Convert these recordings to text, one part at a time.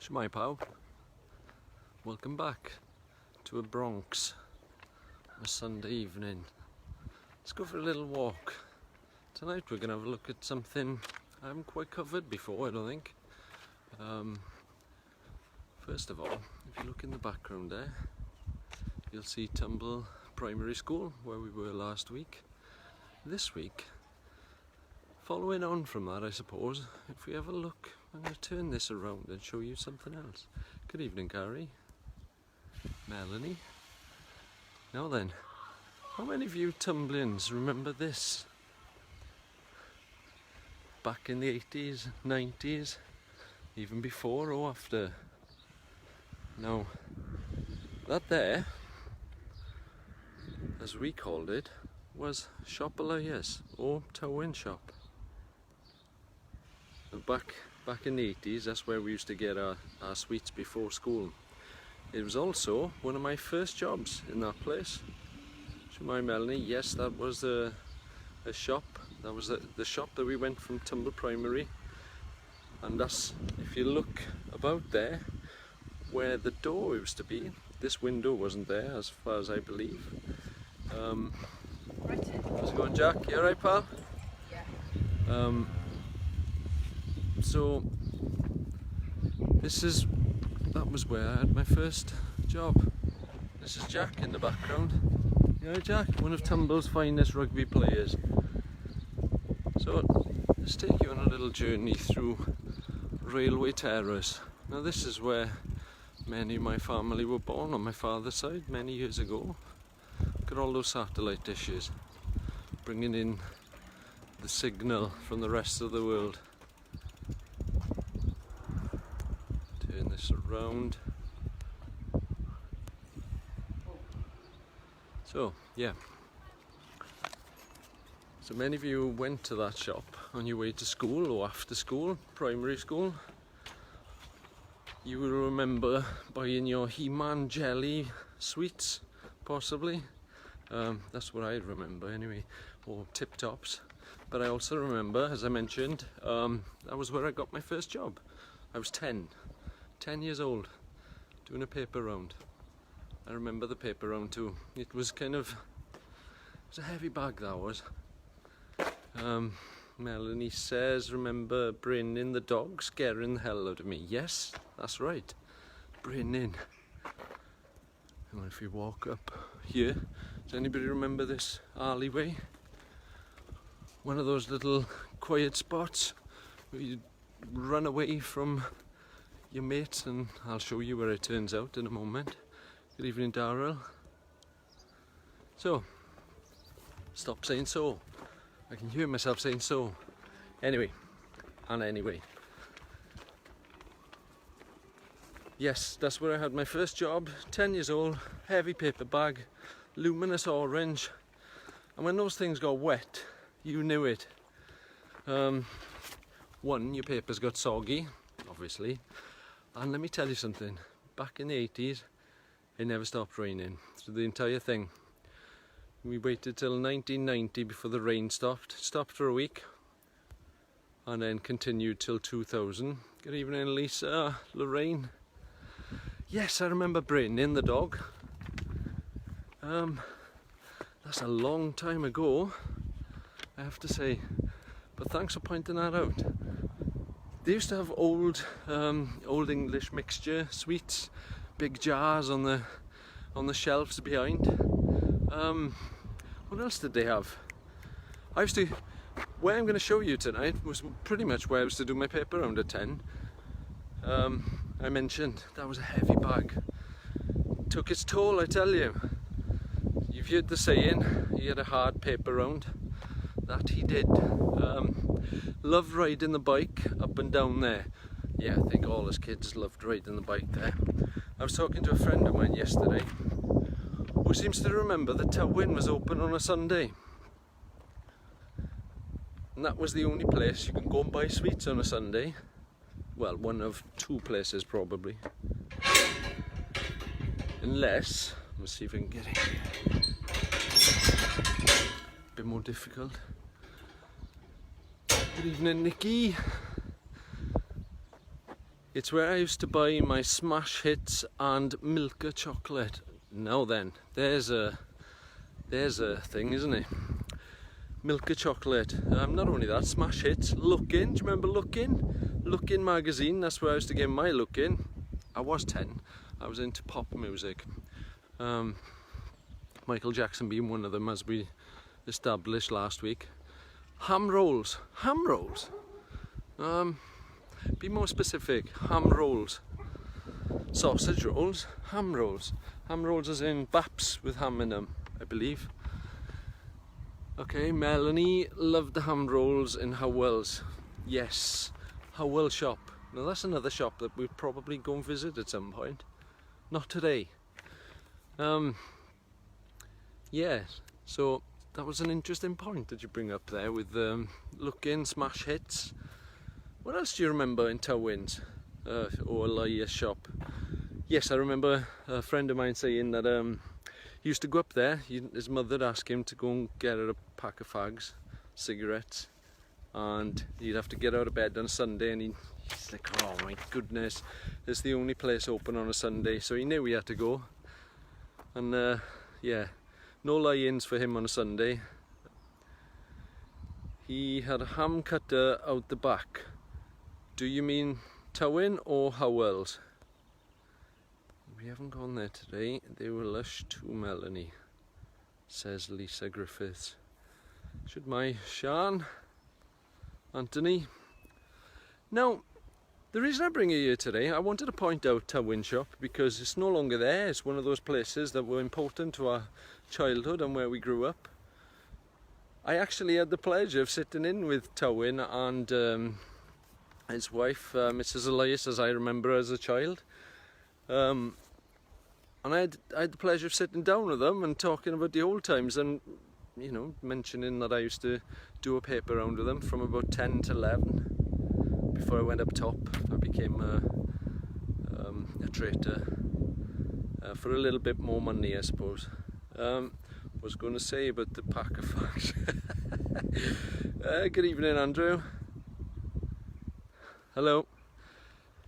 Shmai Pow, welcome back to a Bronx on a Sunday evening. Let's go for a little walk. Tonight we're going to have a look at something I haven't quite covered before, I don't think. First of all, if you look in the background there, you'll see Tumble Primary School, where we were last week. This week, following on from that, I suppose, if we have a look, I'm going to turn this around and show you something else. Good evening, Gary. Melanie. Now then, how many of you Tumblians remember this? Back in the 80s, 90s, even before or after? Now, that there, as we called it, was Shop Elias, or Towyns shop. Back in the 80s, that's where we used to get our sweets before school. It was also one of my first jobs in that place. Shmai Melanie, yes, that was a shop. That was the shop that we went from Tumble Primary. And that's, if you look about there, where the door used to be, this window wasn't there as far as I believe. How's it going, Jack? You alright, pal? Yeah. So that was where I had my first job. This is Jack in the background. You know, Jack, one of Tumble's finest rugby players. So let's take you on a little journey through Railway Terrace. Now this is where many of my family were born on my father's side many years ago. Look at all those satellite dishes, bringing in the signal from the rest of the world. Turn this around. So, yeah. So many of you went to that shop on your way to school or after school, primary school. You will remember buying your He-Man jelly sweets, possibly. That's what I remember anyway, or Tip Tops. But I also remember, as I mentioned, that was where I got my first job. I was 10 years old, doing a paper round. I remember the paper round too. It was a heavy bag, that was. Melanie says, remember Brynnin the dog scaring the hell out of me. Yes, that's right, Brynnin. And if we walk up here, does anybody remember this alleyway? One of those little quiet spots where you run away from your mates, and I'll show you where it turns out in a moment. Good evening, Darrell. So, stop saying so. I can hear myself saying so. Anyway. Yes, that's where I had my first job. 10 years old, heavy paper bag, luminous orange. And when those things got wet, you knew it. One, your papers got soggy, obviously. And let me tell you something. Back in the 80s, it never stopped raining through the entire thing. We waited till 1990 before the rain stopped. It stopped for a week and then continued till 2000. Good evening, Lisa, Lorraine. Yes, I remember Brynnin the dog. That's a long time ago, I have to say. But thanks for pointing that out. They used to have old English mixture sweets, big jars on the shelves behind. What else did they have? Where I'm going to show you tonight was pretty much where I used to do my paper round at 10. I mentioned that was a heavy bag. Took its toll, I tell you. You've heard the saying, he had a hard paper round. That he did. Loved riding the bike up and down there. Yeah, I think all us kids loved riding the bike there. I was talking to a friend of mine yesterday who seems to remember that Towyns was open on a Sunday. And that was the only place you can go and buy sweets on a Sunday. Well, one of two places probably. Unless, let's see if I can get it. A bit more difficult. Good evening, Nikki. It's where I used to buy my smash hits and Milka chocolate. Now then, there's a thing, isn't it? Milka chocolate. Not only that, smash hits. Lookin', do you remember Lookin'? Lookin' magazine, that's where I used to get my look in. I was 10. I was into pop music. Michael Jackson being one of them, as we established last week. Ham rolls. Ham rolls? Be more specific. Ham rolls. Sausage rolls. Ham rolls. Ham rolls as in baps with ham in them, I believe. Okay, Melanie loved the ham rolls in Howell's. Yes, Howell shop. Now that's another shop that we'll probably go and visit at some point. Not today. Yeah, so that was an interesting point that you bring up there with Lookin', smash hits. What else do you remember in Towyns or Elias shop? Yes, I remember a friend of mine saying that he used to go up there. His mother would ask him to go and get her a pack of fags, cigarettes, and he'd have to get out of bed on a Sunday, and he's like, oh my goodness, it's the only place open on a Sunday, so he knew he had to go. And yeah, no lie-ins for him on a Sunday. He had a ham cutter out the back. Do you mean Tywyn or Howell's? We haven't gone there today. They were lush too, Melanie, says Lisa Griffiths. Should my Sean, Anthony. Now, the reason I bring you here today, I wanted to point out Tywyn shop because it's no longer there. It's one of those places that were important to our childhood and where we grew up. I actually had the pleasure of sitting in with Tywyn and his wife, Mrs. Elias, as I remember as a child. And I had the pleasure of sitting down with them and talking about the old times, and you know, mentioning that I used to do a paper round with them from about 10 to 11 before I went up top. I became a traitor for a little bit more money, I suppose. Was going to say about the pack of fags. Good evening, Andrew. Hello.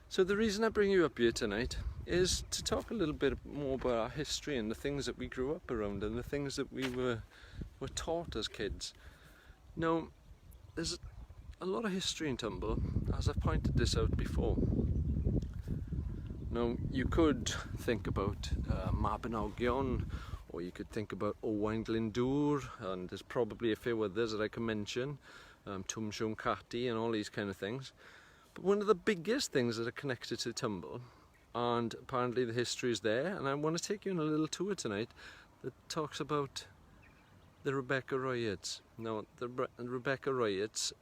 So the reason I bring you up here tonight is to talk a little bit more about our history and the things that we grew up around and the things that we were taught as kids. Now, there's a lot of history in Tumble, as I've pointed this out before. Now, you could think about Mabinogion, or you could think about Owain Glyndŵr, and there's probably a few others that I can mention, Twm Siwn Cati and all these kind of things. But one of the biggest things that are connected to Tumble, and apparently the history is there, and I want to take you on a little tour tonight that talks about the Rebecca riots. Now, the Rebecca riots,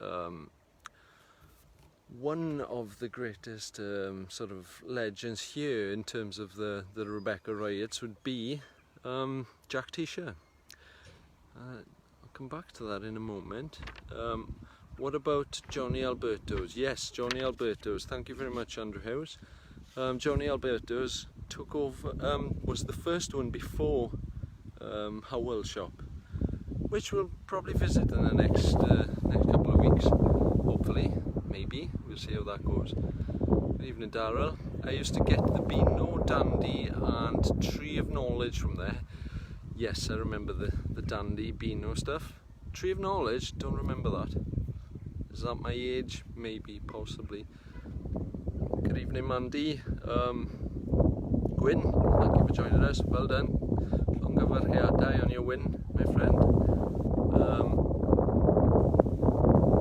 one of the greatest sort of legends here in terms of the Rebecca riots would be Jack Tyisha. I'll come back to that in a moment. What about Johnny Alberto's? Yes, Johnny Alberto's. Thank you very much, Andrew House. Johnny Alberto's took over, was the first one before Howell shop, which we'll probably visit in the next couple of weeks. Hopefully, maybe. We'll see how that goes. Good evening, Darrell. I used to get the Beano, Dandy and Tree of Knowledge from there. Yes, I remember the Dandy, Beano stuff. Tree of Knowledge, don't remember that. Is that my age? Maybe, possibly. Good evening, Mandy. Gwyn, thank you for joining us. Well done. Llongyfarchiadau on your win, my friend.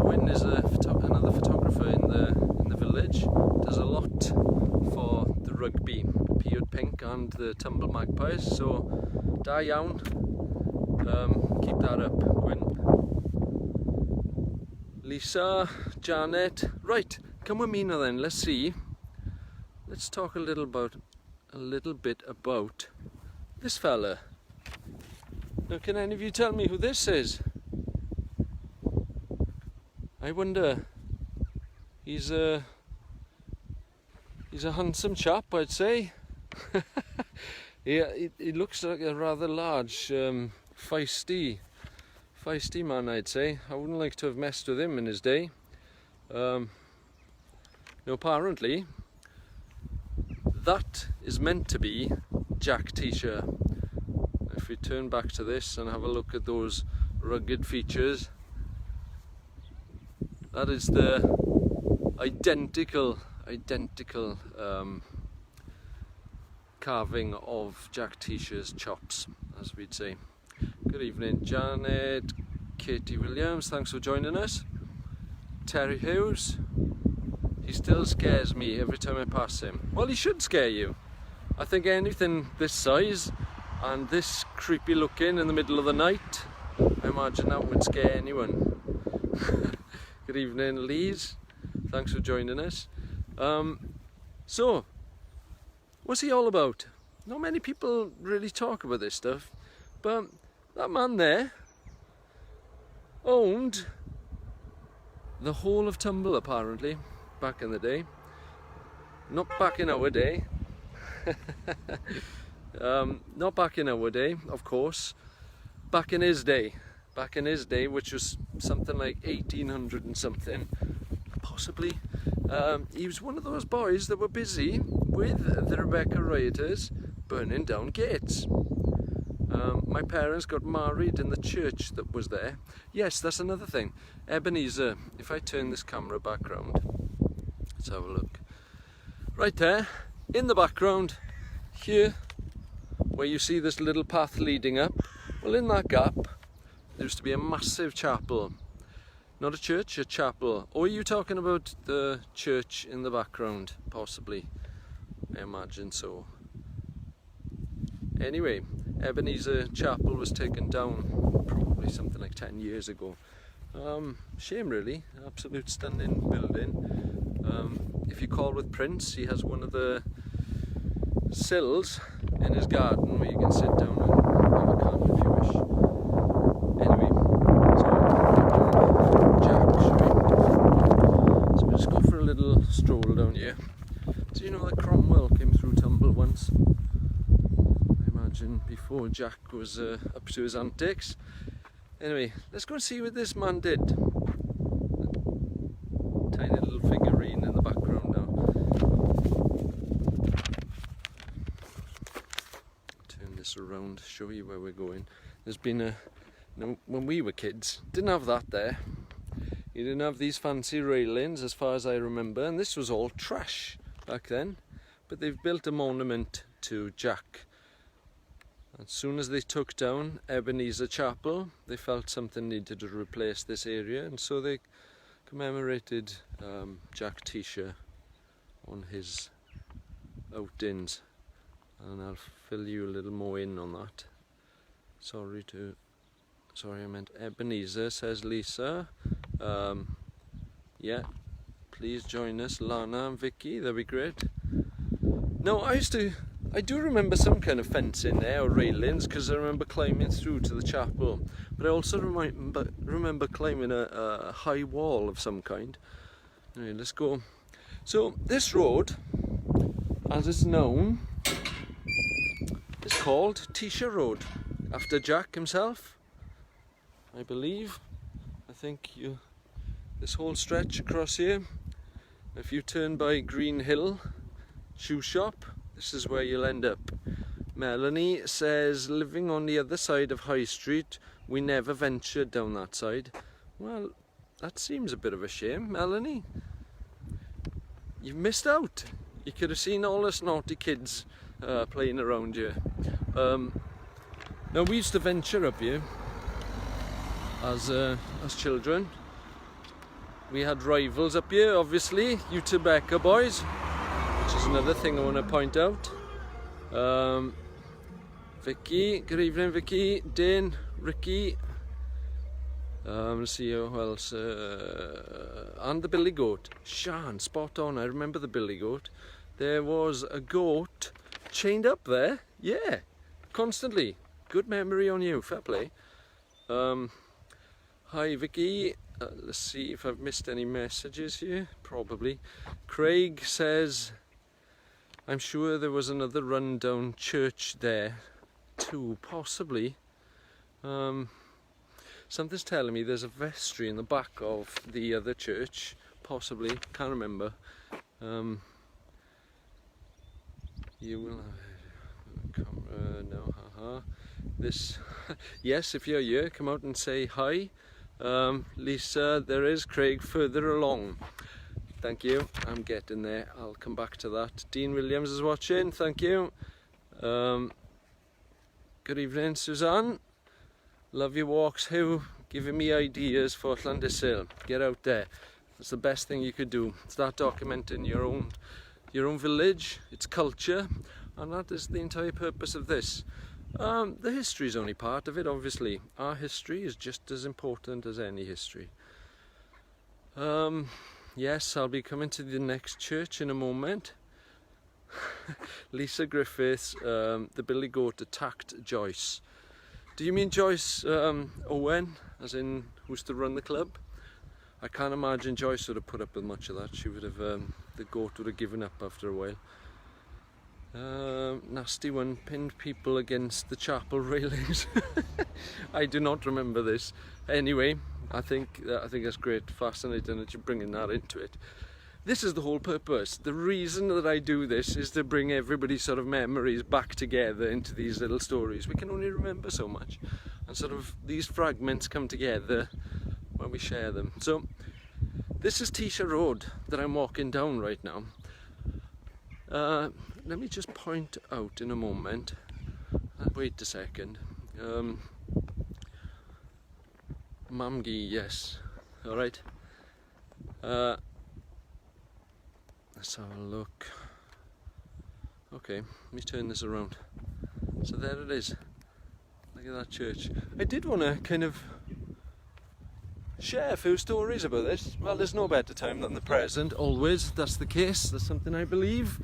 Gwyn is another photographer in the village. Does a lot for the rugby, Piod Pink and the Tumble Magpies. So, da iawn. Keep that up, Gwyn. Lisa, Janet, right, come with me now then, let's see. Let's talk a little bit about this fella. Now, can any of you tell me who this is? I wonder. He's a handsome chap, I'd say. Yeah, he looks like a rather large, feisty man, I'd say. I wouldn't like to have messed with him in his day. Now, apparently, that is meant to be Jack Tyisha. If we turn back to this and have a look at those rugged features, that is the identical carving of Jack Tyisha's chops, as we'd say. Good evening, Janet, Katie Williams, thanks for joining us. Terry Hughes, he still scares me every time I pass him. Well, he should scare you. I think anything this size and this creepy looking in the middle of the night, I imagine that would scare anyone. Good evening, Lees, thanks for joining us. So, what's he all about? Not many people really talk about this stuff, but that man there owned the whole of Tumble, apparently, back in the day. Not back in our day. Not back in our day, of course. Back in his day, which was something like 1800 and something, possibly. He was one of those boys that were busy with the Tirbecca rioters burning down gates. My parents got married in the church that was there. Yes, that's another thing. Ebenezer, if I turn this camera back round, let's have a look. Right there, in the background, here, where you see this little path leading up, well, in that gap, there used to be a massive chapel. Not a church, a chapel. Or are you talking about the church in the background? Possibly. I imagine so. Anyway, Ebenezer Chapel was taken down probably something like 10 years ago. Shame really, absolute stunning building. If you call with Prince, he has one of the sills in his garden where you can sit down and have a candle if you wish. Anyway, so Jack, shall we? So we'll just go for a little stroll down here. So you know that Cromwell came through Tumble once? Before Jack was up to his antics. Anyway, let's go and see what this man did. Tiny little figurine in the background now. Turn this around, show you where we're going. There's been a... Now, when we were kids, didn't have that there. You didn't have these fancy railings as far as I remember, and this was all trash back then. But they've built a monument to Jack. As soon as they took down Ebenezer Chapel, they felt something needed to replace this area, and so they commemorated Jack Tyisha on his outings. And I'll fill you a little more in on that. Sorry, I meant Ebenezer, says Lisa. Yeah, please join us, Lana and Vicky, that'd be great. No, I do remember some kind of fencing there, or railings, because I remember climbing through to the chapel. But I also remember climbing a high wall of some kind. Anyway, let's go. So this road, as it's known, is called Tyisha Road, after Jack himself, I believe. I think this whole stretch across here, if you turn by Green Hill Shoe Shop, this is where you'll end up. Melanie says, living on the other side of High Street, we never ventured down that side. Well, that seems a bit of a shame, Melanie. You've missed out. You could have seen all us naughty kids playing around here. Now, we used to venture up here as children. We had rivals up here, obviously, you Tirbecca boys, which is another thing I want to point out. Vicky, good evening Vicky, Dane, Ricky, let's see who else, and the billy goat, Shan, spot on, I remember the billy goat. There was a goat chained up there, yeah, constantly, good memory on you, fair play. Hi Vicky, let's see if I've missed any messages here, probably. Craig says, I'm sure there was another rundown church there too, possibly. Something's telling me there's a vestry in the back of the other church, possibly, can't remember. You will have camera no, haha. This, yes, if you're here, come out and say hi. Lisa, there is Craig further along. Thank you, I'm getting there, I'll come back to that. Dean Williams is watching, thank you. Good evening, Suzanne. Love your walks, Hugh, giving me ideas for Llandyssil. Get out there, it's the best thing you could do. Start documenting your own village, its culture, and that is the entire purpose of this. The history is only part of it, obviously. Our history is just as important as any history. Yes, I'll be coming to the next church in a moment. Lisa Griffiths, the Billy Goat attacked Joyce. Do you mean Joyce Owen, as in who's to run the club? I can't imagine Joyce would have put up with much of that. She would have, the goat would have given up after a while. Nasty one, pinned people against the chapel railings. I do not remember this. Anyway, I think that's great, fascinating that you're bringing that into it. This is the whole purpose. The reason that I do this is to bring everybody's sort of memories back together into these little stories. We can only remember so much, and sort of these fragments come together when we share them. So this is Tyisha Road that I'm walking down right now. Let me just point out in a moment, wait a second, Mamgi, yes, alright, let's have a look. Okay, let me turn this around. So there it is, look at that church. I did want to kind of share a few stories about this. Well, there's no better time than the present, always, that's the case, that's something I believe,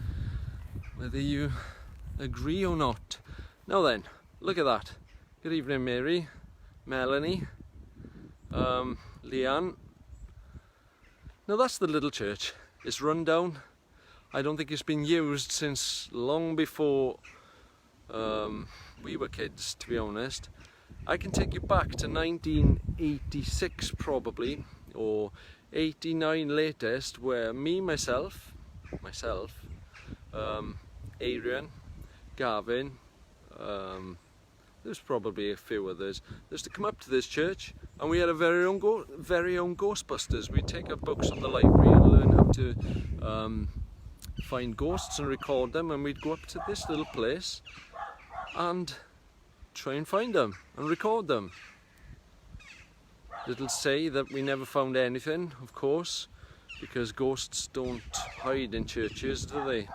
whether you agree or not. Now then, look at that. Good evening, Mary, Melanie, Leanne. Now that's the little church. It's run down. I don't think it's been used since long before we were kids, to be honest. I can take you back to 1986 probably, or 89 latest, where myself, Adrian, Gavin, there's probably a few others, used to come up to this church, and we had a very own Ghostbusters. We'd take our books from the library and learn how to find ghosts and record them, and we'd go up to this little place and try and find them and record them. It'll say that we never found anything, of course, because ghosts don't hide in churches, do they?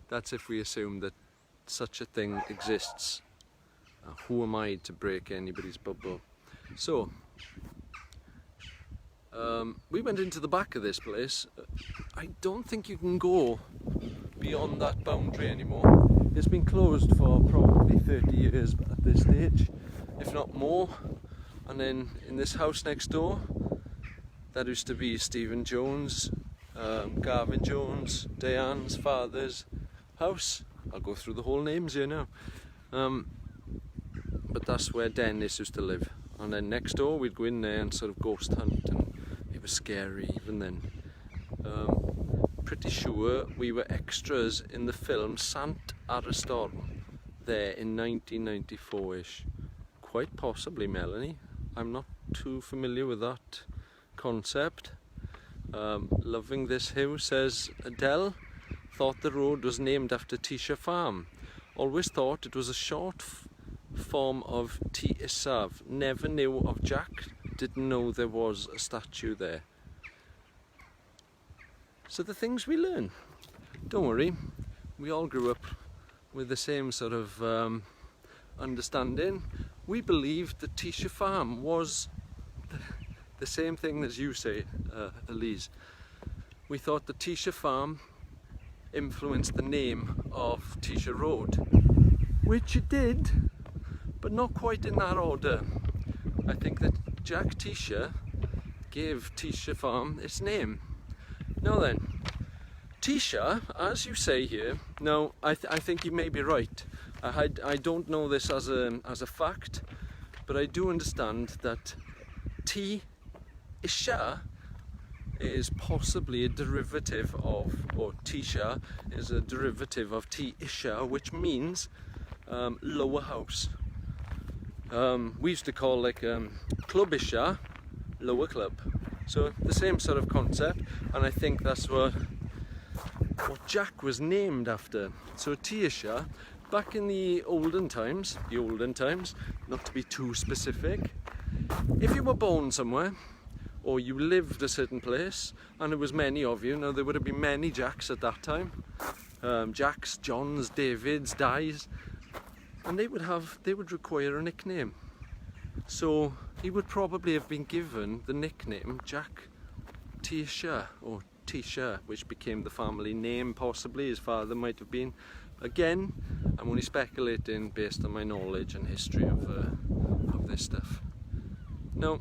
That's if we assume that such a thing exists. Who am I to break anybody's bubble? So, we went into the back of this place. I don't think you can go beyond that boundary anymore. It's been closed for probably 30 years at this stage, if not more. And then in this house next door, that used to be Stephen Jones, Gavin Jones, Diane's father's house. I'll go through the whole names here now. But that's where Dennis used to live. And then next door we'd go in there and sort of ghost hunt, and it was scary even then. Pretty sure we were extras in the film Sant Aristor there in 1994-ish. Quite possibly, Melanie. I'm not too familiar with that concept. Loving this house, says Adele. Thought the road was named after Tyisha Farm. Always thought it was a short form of Tyishas. Never knew of Jack. Didn't know there was a statue there. So the things we learn. Don't worry, we all grew up with the same sort of understanding. We believed that Tyisha Farm was the same thing as you say, Elias. We thought that Tyisha Farm influenced the name of Tyisha Road, which it did, but not quite in that order. I think that Jack Tyisha gave Tyisha Farm its name. Now then, Tyisha, as you say here, now I think you may be right. I don't know this as a fact, but I do understand that Tyisha is possibly a derivative of, or Tyisha is a derivative of Tyisha, which means lower house. We used to call like Clubisha lower club, so the same sort of concept, and I think that's what Jack was named after. So Tyisha, back in the olden times, not to be too specific, if you were born somewhere or you lived a certain place and there was many of you, now there would have been many Jacks at that time, Jacks, Johns, Davids, Dies, and they would require a nickname. So he would probably have been given the nickname Jack Tyisha or Tyisha, which became the family name. Possibly his father might have been. Again, I'm only speculating based on my knowledge and history of this stuff. Now,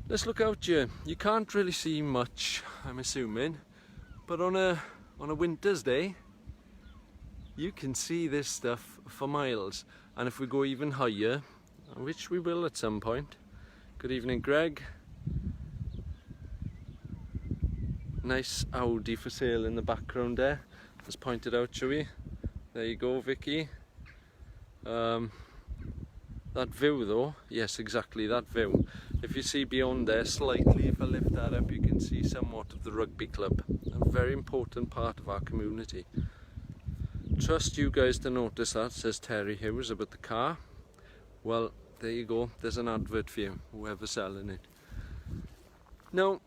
let's look out here. You can't really see much, I'm assuming, but on a winter's day, you can see this stuff for miles. And if we go even higher, which we will at some point. Good evening, Greg. Nice Audi for sale in the background there, as pointed out, shall we? There you go, Vicky. That view though, yes, exactly that view. If you see beyond there slightly, if I lift that up, you can see somewhat of the rugby club. A very important part of our community. Trust you guys to notice that, says Terry Hughes about the car. Well, there you go, there's an advert for you, whoever's selling it. Now,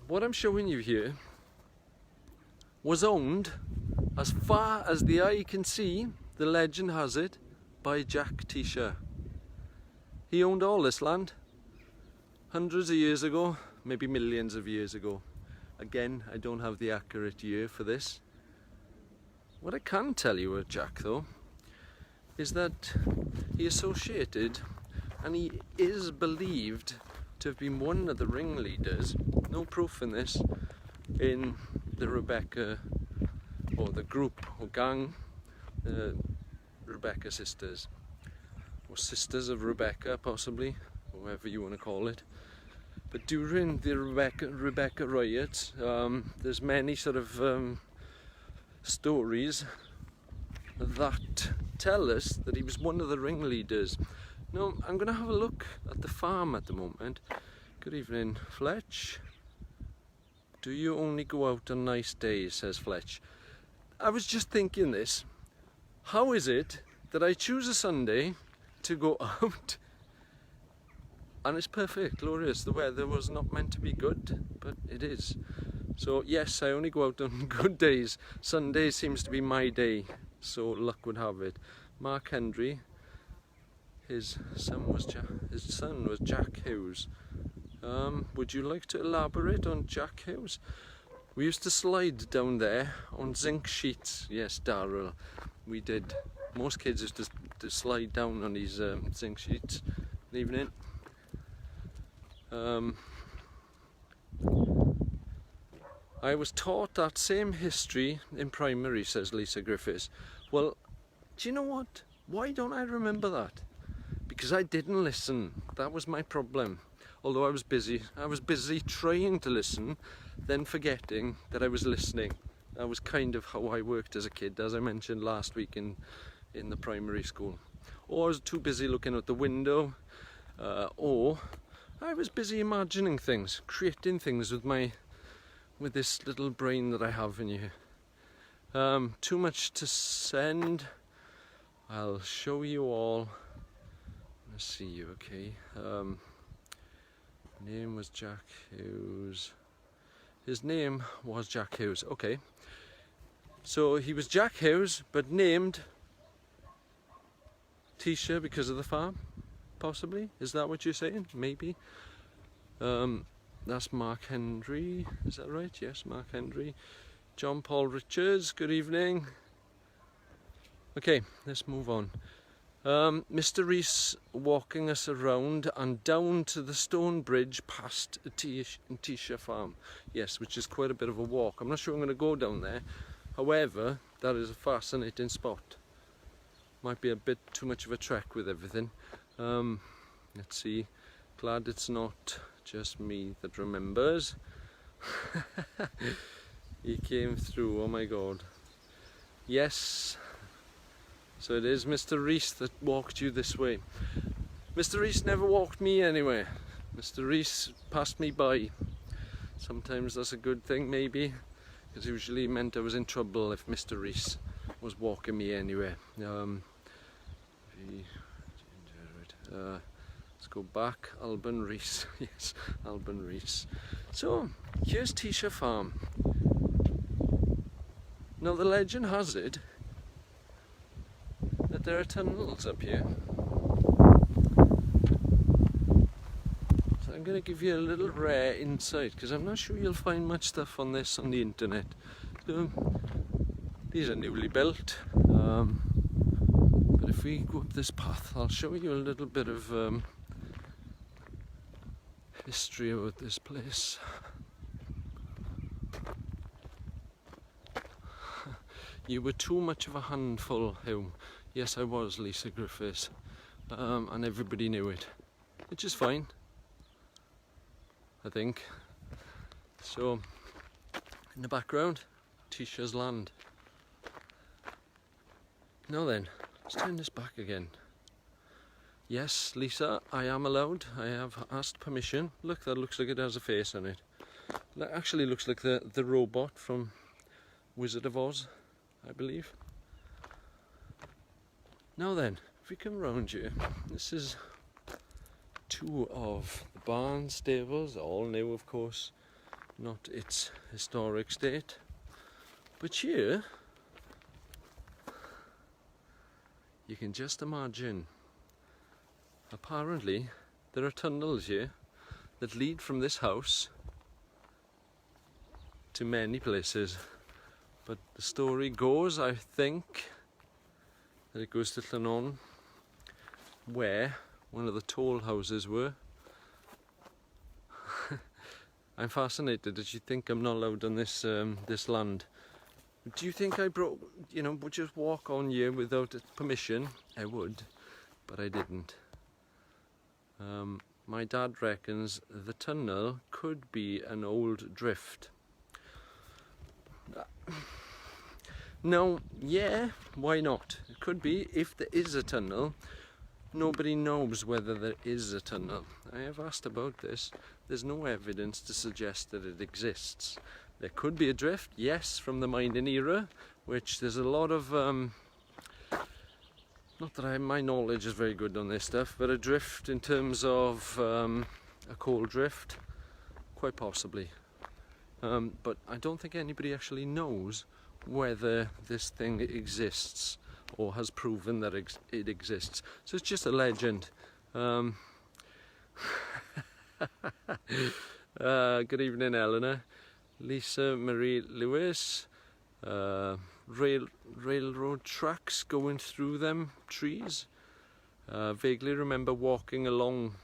what I'm showing you here was owned, as far as the eye can see, the legend has it, by Jack Tyisha. He owned all this land, hundreds of years ago, maybe millions of years ago. Again, I don't have the accurate year for this. What I can tell you about Jack though, is that he associated, and he is believed to have been one of the ringleaders, no proof in this, in the Rebecca, or the group, or gang, Rebecca sisters, or sisters of Rebecca possibly, whatever you want to call it. But during the Rebecca riots, there's many sort of stories that tell us that he was one of the ringleaders. Now, I'm going to have a look at the farm at the moment. Good evening, Fletch. Do you only go out on nice days, says Fletch. I was just thinking this. How is it that I choose a Sunday to go out and it's perfect, glorious? The weather was not meant to be good, but it is. So yes, I only go out on good days. Sunday seems to be my day, so luck would have it. Mark Henry, his son was Jack Hughes. Would you like to elaborate on Jack Hughes? We used to slide down there on zinc sheets. Yes, Darrell, we did. Most kids used to slide down on these zinc sheets. Good evening. I was taught that same history in primary, says Lisa Griffiths. Well, do you know what? Why don't I remember that? Because I didn't listen. That was my problem. Although I was busy trying to listen, then forgetting that I was listening. That was kind of how I worked as a kid, as I mentioned last week in the primary school. Or I was too busy looking out the window, or I was busy imagining things, creating things with this little brain that I have in here. Too much to send. I'll show you all. Let's see you, okay. Name was Jack Hughes. His name was Jack Hughes, okay. So he was Jack Hughes, but named Tyisha because of the farm, possibly? Is that what you're saying? Maybe. That's Mark Henry, is that right? Yes, Mark Henry. John Paul Richards, good evening. Okay, let's move on. Mr. Reese walking us around and down to the stone bridge past Tyisha Farm. Yes, which is quite a bit of a walk. I'm not sure I'm going to go down there. However, that is a fascinating spot. Might be a bit too much of a trek with everything. Let's see. Glad it's not just me that remembers. He came through, oh my god. Yes, so it is Mr. Reese that walked you this way. Mr. Reese never walked me anywhere. Mr. Reese passed me by. Sometimes that's a good thing, maybe, because usually it meant I was in trouble if Mr. Reese was walking me anywhere. Let's go back. Alden Reese. Yes, Alden Reese. So here's Tyisha Farm. Now the legend has it that there are tunnels up here. So I'm going to give you a little rare insight, because I'm not sure you'll find much stuff on this on the internet. So these are newly built, but if we go up this path, I'll show you a little bit of history about this place. You were too much of a handful, Hume. Yes, I was Lisa Griffiths, and everybody knew it, which is fine, I think. So, in the background, Tyisha's land. Now then, let's turn this back again. Yes, Lisa, I am allowed. I have asked permission. Look, that looks like it has a face on it. That actually looks like the robot from Wizard of Oz, I believe. Now then, if we come round here, this is two of the barn stables, all new of course, not its historic state. But here, you can just imagine, apparently there are tunnels here that lead from this house to many places. But the story goes, I think, that it goes to Llanon, where one of the toll houses were. I'm fascinated that you think I'm not allowed on this this land. Do you think I would just walk on here without permission? I would, but I didn't. My dad reckons the tunnel could be an old drift. No, yeah, why not? It could be. If there is a tunnel, nobody knows whether there is a tunnel. I have asked about this. There's no evidence to suggest that it exists. There could be a drift, yes, from the mining era, which there's a lot of, not that my knowledge is very good on this stuff, but a drift in terms of a coal drift, quite possibly. But I don't think anybody actually knows whether this thing exists or has proven that it exists. So it's just a legend. Good evening, Eleanor. Lisa Marie Lewis. Railroad tracks going through them trees. Vaguely remember walking along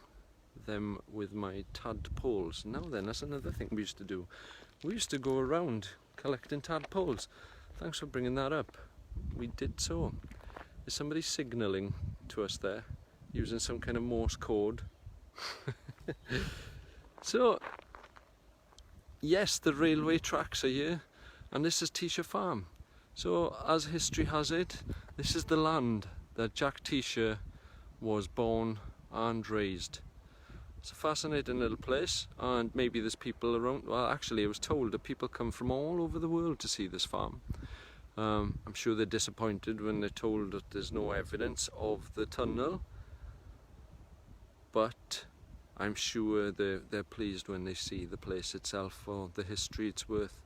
them with my tadpoles. Now then, that's another thing we used to do. We used to go around collecting tadpoles. Thanks for bringing that up. We did so. Is somebody signalling to us there using some kind of Morse code? So, yes, the railway tracks are here, and this is Tyisha Farm. So, as history has it, this is the land that Jack Tyisha was born and raised. It's a fascinating little place, and maybe there's people around. Well, actually, I was told that people come from all over the world to see this farm. I'm sure they're disappointed when they're told that there's no evidence of the tunnel, but I'm sure they're pleased when they see the place itself for the history it's worth.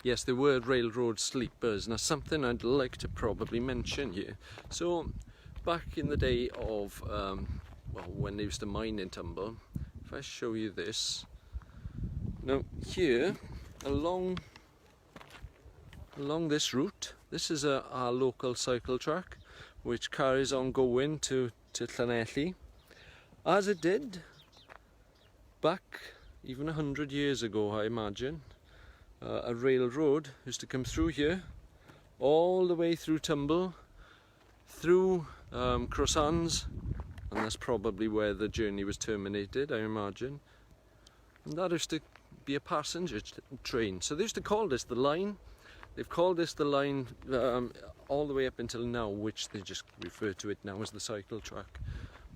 Yes, there were railroad sleepers, and that's something I'd like to probably mention here. So, back in the day of, well, when they used to mine in Tumble, if I show you this, now here, along this route, this is our local cycle track, which carries on going to Llanelli, as it did back even 100 years ago, I imagine. A railroad used to come through here, all the way through Tumble, through Croissants, and that's probably where the journey was terminated, I imagine. And that used to be a passenger train. So they used to call this the line. They've called this the line all the way up until now, which they just refer to it now as the cycle track.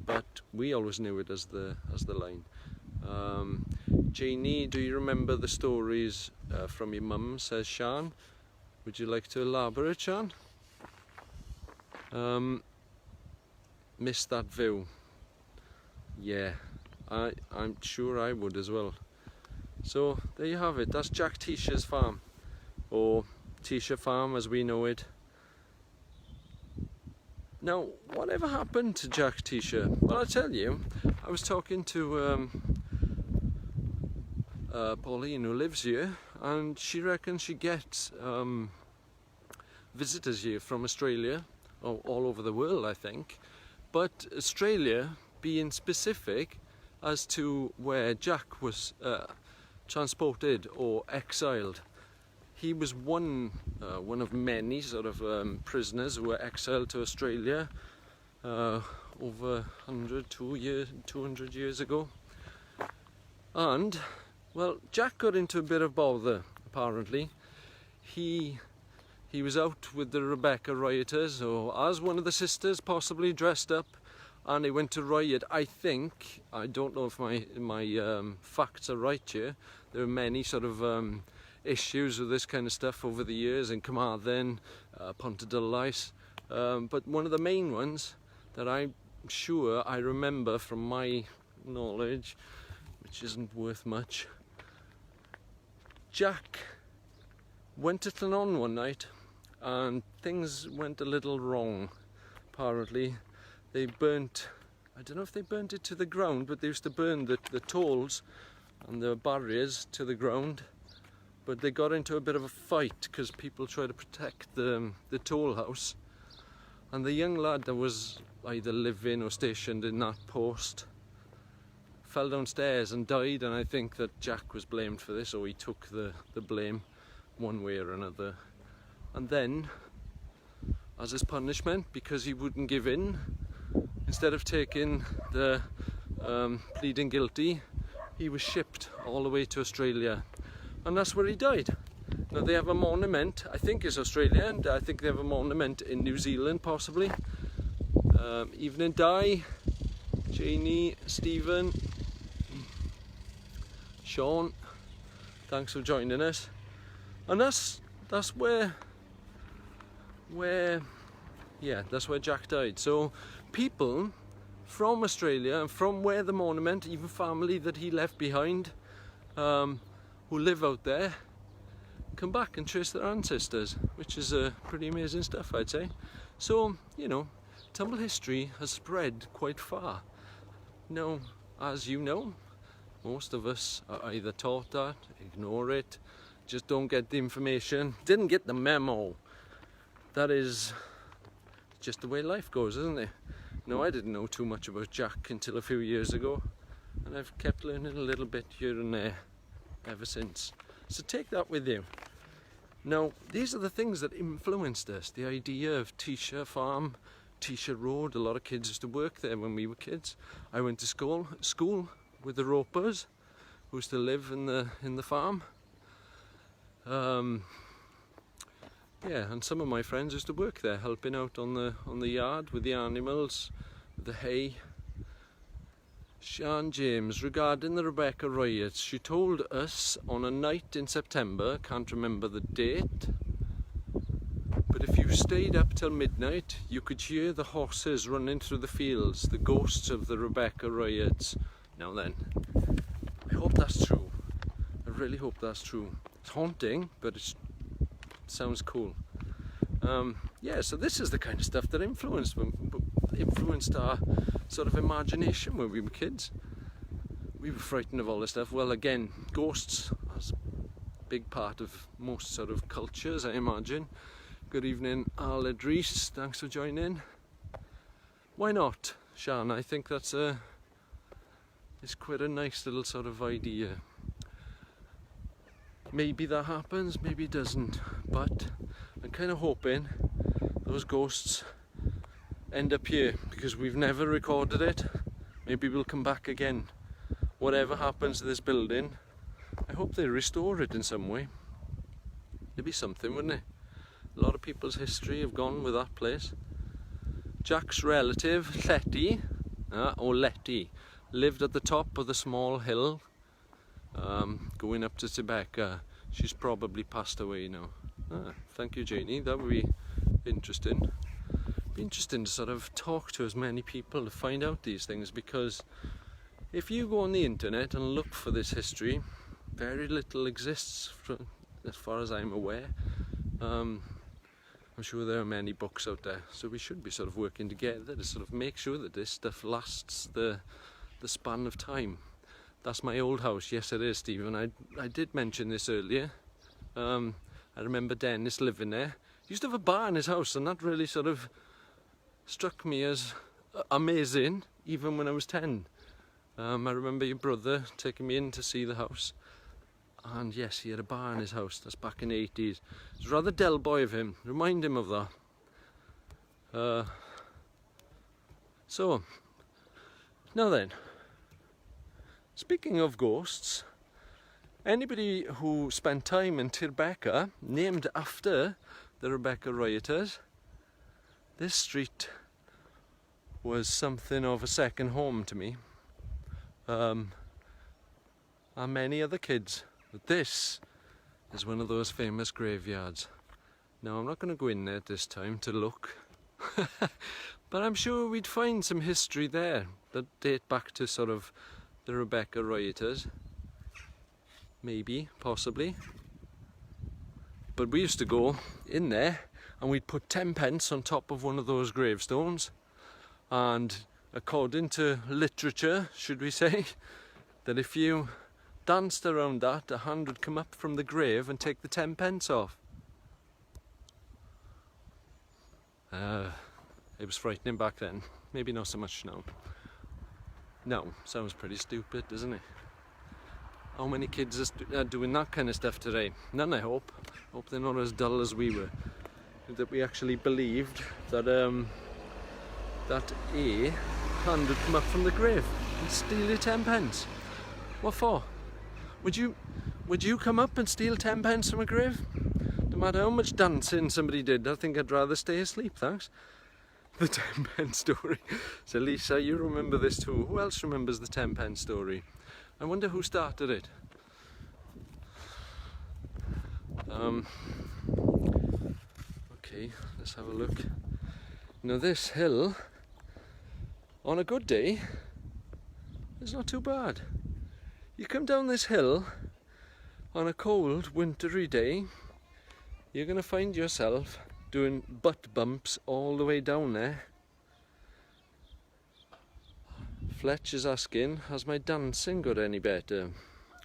But we always knew it as the line. Janie, do you remember the stories from your mum, says Sian? Would you like to elaborate, Sian? Missed that view. Yeah, I'm sure I would as well. So there you have it. That's Jack Tyisha's farm, or Tyisha Farm as we know it. Now, whatever happened to Jack Tyisha? Well, I tell you, I was talking to Pauline, who lives here, and she reckons she gets visitors here from Australia, or all over the world, I think. But Australia being specific as to where Jack was transported or exiled. He was one of many sort of prisoners who were exiled to Australia over 200 years ago. And, well, Jack got into a bit of bother, apparently. He was out with the Tirbecca rioters, or as one of the sisters, possibly dressed up, and he went to riot. I think, I don't know if my facts are right here, there are many sort of issues with this kind of stuff over the years in Carmarthen, Elias, but one of the main ones that I'm sure I remember from my knowledge, which isn't worth much, Jack went to Llannon one night and things went a little wrong. Apparently they burnt, I don't know if they burnt it to the ground, but they used to burn the tolls and the barriers to the ground. But they got into a bit of a fight because people tried to protect the toll house, and the young lad that was either living or stationed in that post fell downstairs and died, and I think that Jack was blamed for this, or he took the blame one way or another. And then, as his punishment, because he wouldn't give in, instead of taking the pleading guilty, he was shipped all the way to Australia, and that's where he died. Now they have a monument, I think it's Australia, and I think they have a monument in New Zealand possibly. Evening Di, Janie, Stephen, Sean, thanks for joining us. And that's where that's where Jack died. So people from Australia and from where the monument, even family that he left behind, who live out there, come back and trace their ancestors, which is pretty amazing stuff, I'd say. So, you know, Tumble history has spread quite far. Now, as you know, most of us are either taught that, ignore it, just don't get the information, didn't get the memo. That is just the way life goes, isn't it? No, I didn't know too much about Jack until a few years ago, and I've kept learning a little bit here and there ever since. So take that with you. Now, these are the things that influenced us. The idea of Tyisha Farm, Tyisha Road. A lot of kids used to work there when we were kids. I went to school with the Ropers, who used to live in the farm. Yeah, and some of my friends used to work there, helping out on the yard with the animals, with the hay. Sian James, regarding the Tirbecca riots, she told us on a night in September, can't remember the date, but if you stayed up till midnight, you could hear the horses running through the fields, the ghosts of the Tirbecca riots. Now then, I hope that's true. I really hope that's true. It's haunting, but it sounds cool. Yeah, so this is the kind of stuff that influenced our sort of imagination when we were kids. We were frightened of all this stuff. Well, again, ghosts is a big part of most sort of cultures, I imagine. Good evening, Alden, thanks for joining. Why not, Sian? I think that's it's quite a nice little sort of idea. Maybe that happens, maybe it doesn't, but I'm kind of hoping those ghosts end up here because we've never recorded it. Maybe we'll come back again. Whatever happens to this building, I hope they restore it in some way. It'd be something, wouldn't it? A lot of people's history have gone with that place. Jack's relative, Letty, lived at the top of the small hill going up to Tirbecca. She's probably passed away now. Thank you, Janie. That would be interesting. Be interesting to sort of talk to as many people to find out these things, because if you go on the internet and look for this history, very little exists as far as I'm aware. I'm sure there are many books out there, so we should be sort of working together to sort of make sure that this stuff lasts the span of time. That's my old house. Yes, it is, Stephen. I did mention this earlier. I remember Dennis living there. He used to have a bar in his house, and that really sort of struck me as amazing, even when I was 10. I remember your brother taking me in to see the house, and yes, he had a bar in his house. That's back in the 80s. It was rather Del Boy of him. Remind him of that. So, now then, speaking of ghosts, anybody who spent time in Tirbecca, named after the Tirbecca rioters, this street was something of a second home to me, and many other kids. But this is one of those famous graveyards. Now, I'm not going to go in there this time to look, but I'm sure we'd find some history there that date back to sort of the Tirbecca rioters. Maybe, possibly. But we used to go in there and we'd put 10 pence on top of one of those gravestones, and according to literature, should we say, that if you danced around that, a hand would come up from the grave and take the 10 pence off. It was frightening back then. Maybe not so much now. No, sounds pretty stupid, doesn't it? How many kids are doing that kind of stuff today? None, I hope. Hope they're not as dull as we were. That we actually believed that that a hand would come up from the grave and steal your 10 pence. What for? Would you come up and steal 10 pence from a grave? No matter how much dancing somebody did, I think I'd rather stay asleep, thanks. The 10 pence story. So Lisa, you remember this too. Who else remembers the 10 pence story? I wonder who started it. Okay, let's have a look. Now this hill, on a good day, is not too bad. You come down this hill on a cold, wintry day, you're going to find yourself doing butt bumps all the way down there. Fletch is asking, has my dancing got any better?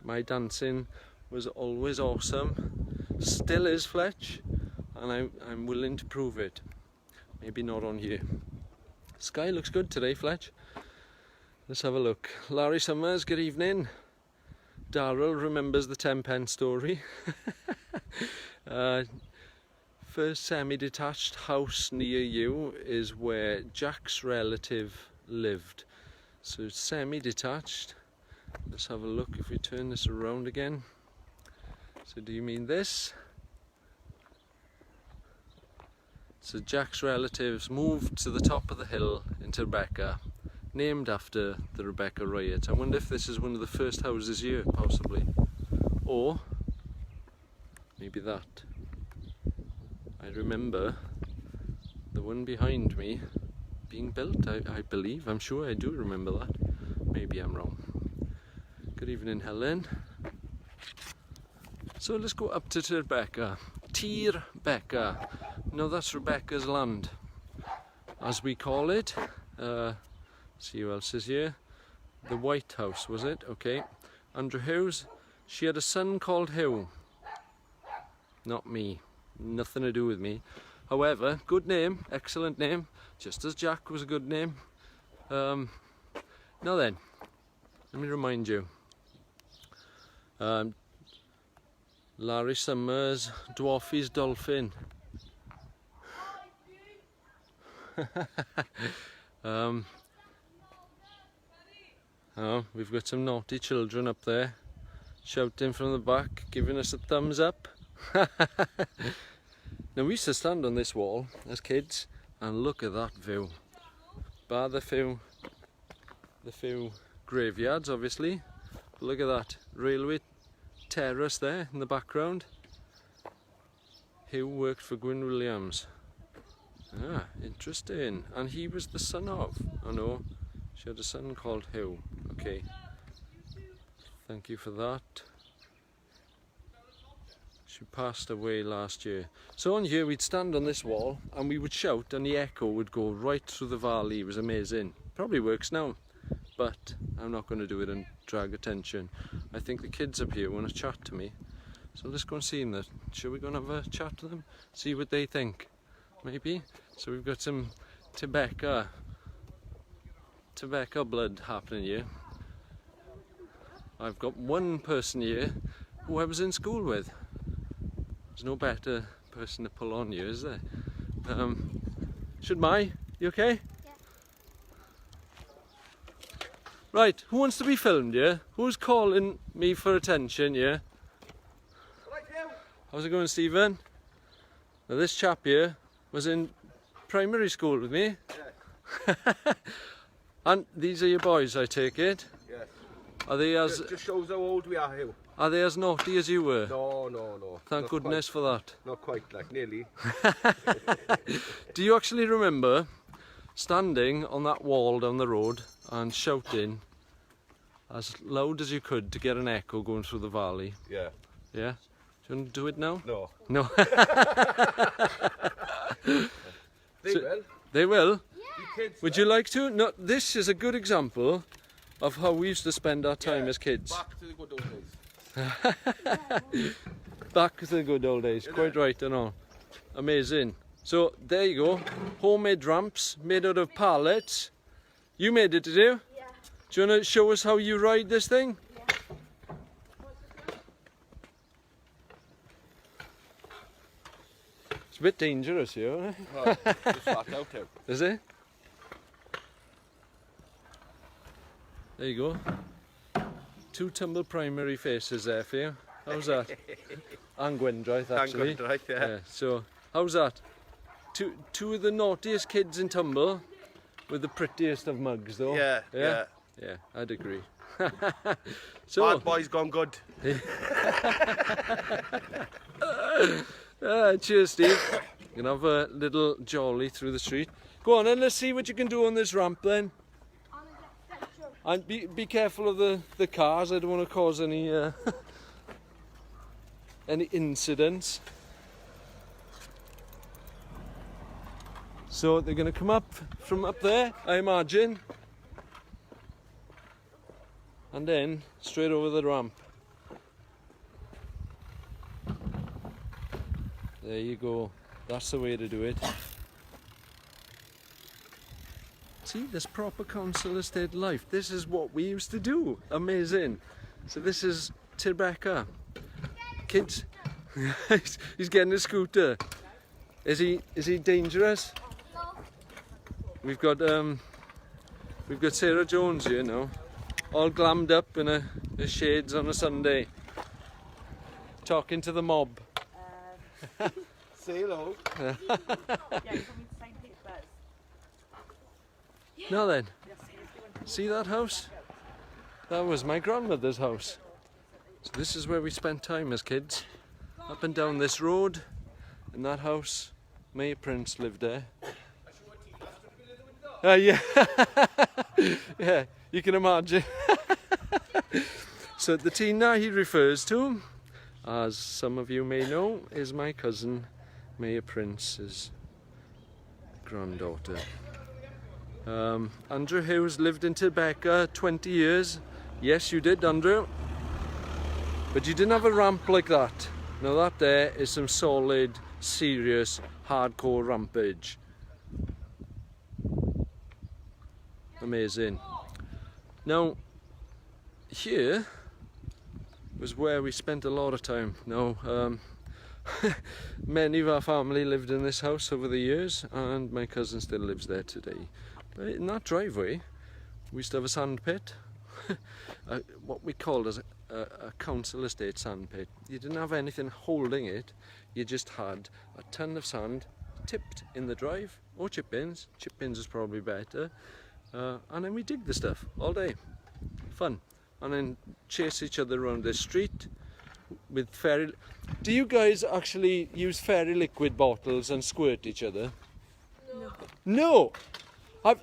My dancing was always awesome. Still is, Fletch, and I'm willing to prove it. Maybe not on here. Sky looks good today, Fletch. Let's have a look. Larry Summers, good evening. Darryl remembers the 10 pence story. First semi-detached house near you is where Jack's relative lived. So it's semi-detached. Let's have a look if we turn this around again. So do you mean this? So Jack's relatives moved to the top of the hill in Tirbecca, named after the Tirbecca riot. I wonder if this is one of the first houses here, possibly. Or maybe that. I remember the one behind me being built, I believe. I'm sure I do remember that. Maybe I'm wrong. Good evening, Helen. So let's go up to Tirbecca. Tirbecca. No, that's Rebecca's land, as we call it. See who else is here. The White House, was it? Okay. Andrew Hughes. She had a son called Hugh. Not me. Nothing to do with me. However, good name, excellent name, just as Jack was a good name. Now then, let me remind you. Larry Summers, Dwarfy's Dolphin. Oh, we've got some naughty children up there shouting from the back, giving us a thumbs up. Now we used to stand on this wall as kids and look at that view. Bar the few graveyards, obviously. Look at that railway terrace there in the background. Who worked for Gwyn Williams? Ah, interesting. And he was the son of. Oh no, she had a son called Hugh. Okay. Thank you for that. She passed away last year. So on here we'd stand on this wall and we would shout and the echo would go right through the valley. It was amazing. Probably works now, but I'm not going to do it and drag attention. I think the kids up here want to chat to me. So let's go and see them. Shall we go and have a chat to them? See what they think? Maybe? So we've got some Tirbecca blood happening here. I've got one person here who I was in school with. There's no better person to pull on you, is there? You okay? Yeah. Right, who wants to be filmed, yeah? Who's calling me for attention, yeah? How's it going, Stephen? Now this chap here was in primary school with me. Yeah. And these are your boys, I take it? Yes. Are they as... Just shows how old we are here. Are they as naughty as you were? No. Thank Not goodness quite. for that. Not quite, like nearly. Do you actually remember standing on that wall down the road and shouting as loud as you could to get an echo going through the valley? Yeah. Yeah? Do you want to do it now? No. No. They will. They will? You kids. Would you like to? No, this is a good example of how we used to spend our time as kids. Back to the good old days. Back to the good old days, quite right and all. Amazing. So there you go, homemade ramps made out of pallets. You made it, did you? Yeah. Do you want to show us how you ride this thing? Yeah. It's a bit dangerous here, isn't it? Oh, just flat out here. Is it? There you go. 2 tumble primary faces there for you. How's that? And Gwyndraith, actually. And Gwyndraith, yeah. So, how's that? Two of the naughtiest kids in Tumble with the prettiest of mugs, though. Yeah. Yeah, I'd agree. Bad boys gone good. Cheers, Steve. You can have a little jolly through the street. Go on then, let's see what you can do on this ramp then. And be careful of the cars. I don't want to cause any any incidents. So they're going to come up from up there, I imagine, and then straight over the ramp. There you go. That's the way to do it. See, this proper council estate life. This is what we used to do. Amazing. So this is Tirbecca. Kids, he's getting a scooter. Is he dangerous? No. We've got Sarah Jones here now, all glammed up in her shades on a Sunday, talking to the mob. Say hello. Now then, see that house? That was my grandmother's house. So this is where we spent time as kids. Up and down this road, in that house, May Prince lived there. Yeah, yeah, you can imagine. So the Tina he refers to, as some of you may know, is my cousin May Prince's granddaughter. Andrew Hughes lived in Tirbecca 20 years. Yes, you did, Andrew. But you didn't have a ramp like that. Now that there is some solid, serious, hardcore rampage. Amazing. Now, here was where we spent a lot of time. Now, Many of our family lived in this house over the years, and my cousin still lives there today. But in that driveway, we used to have a sand pit, what we called as a council estate sand pit. You didn't have anything holding it, you just had a ton of sand tipped in the drive, or chip bins. Chip bins is probably better. And then we dig the stuff all day. Fun. And then chase each other around the street with fairy... Do you guys actually use fairy liquid bottles and squirt each other? No!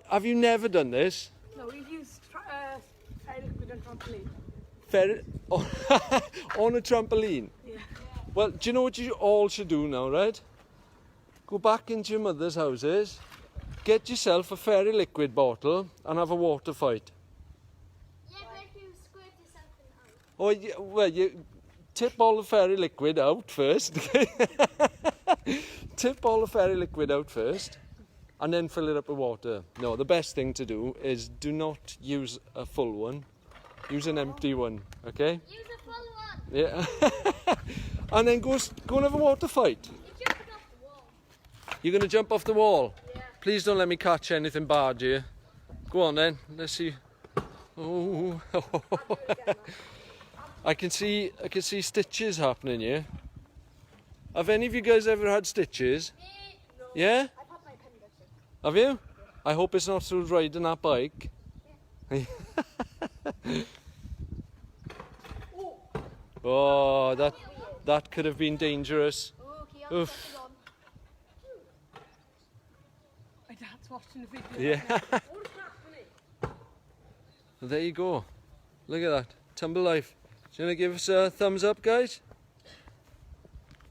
Have you never done this? No, we've used fairy liquid on trampoline. Fairy... on a trampoline? Yeah. Well, do you know what you all should do now, right? Go back into your mother's houses, get yourself a fairy liquid bottle and have a water fight. Yeah, but if you squirt yourself out. Oh, yeah, well, you tip all the fairy liquid out first. Tip all the fairy liquid out first and then fill it up with water. No, the best thing to do is do not use a full one. Use an empty one, okay? Use a full one. Yeah. And then go and have a water fight. You're jumping off the wall. You're going to jump off the wall? Yeah. Please don't let me catch anything bad here. Go on then, let's see. Oh, I can see stitches happening here. Have any of you guys ever had stitches? Me. No. Yeah? I've had my appendix. Have you? I hope it's not through riding that bike. Oh, that could have been dangerous. Okay, Oof. set it on. My dad's watching the video. Yeah. There you go. Look at that. Tumble life. Do you want to give us a thumbs up, guys?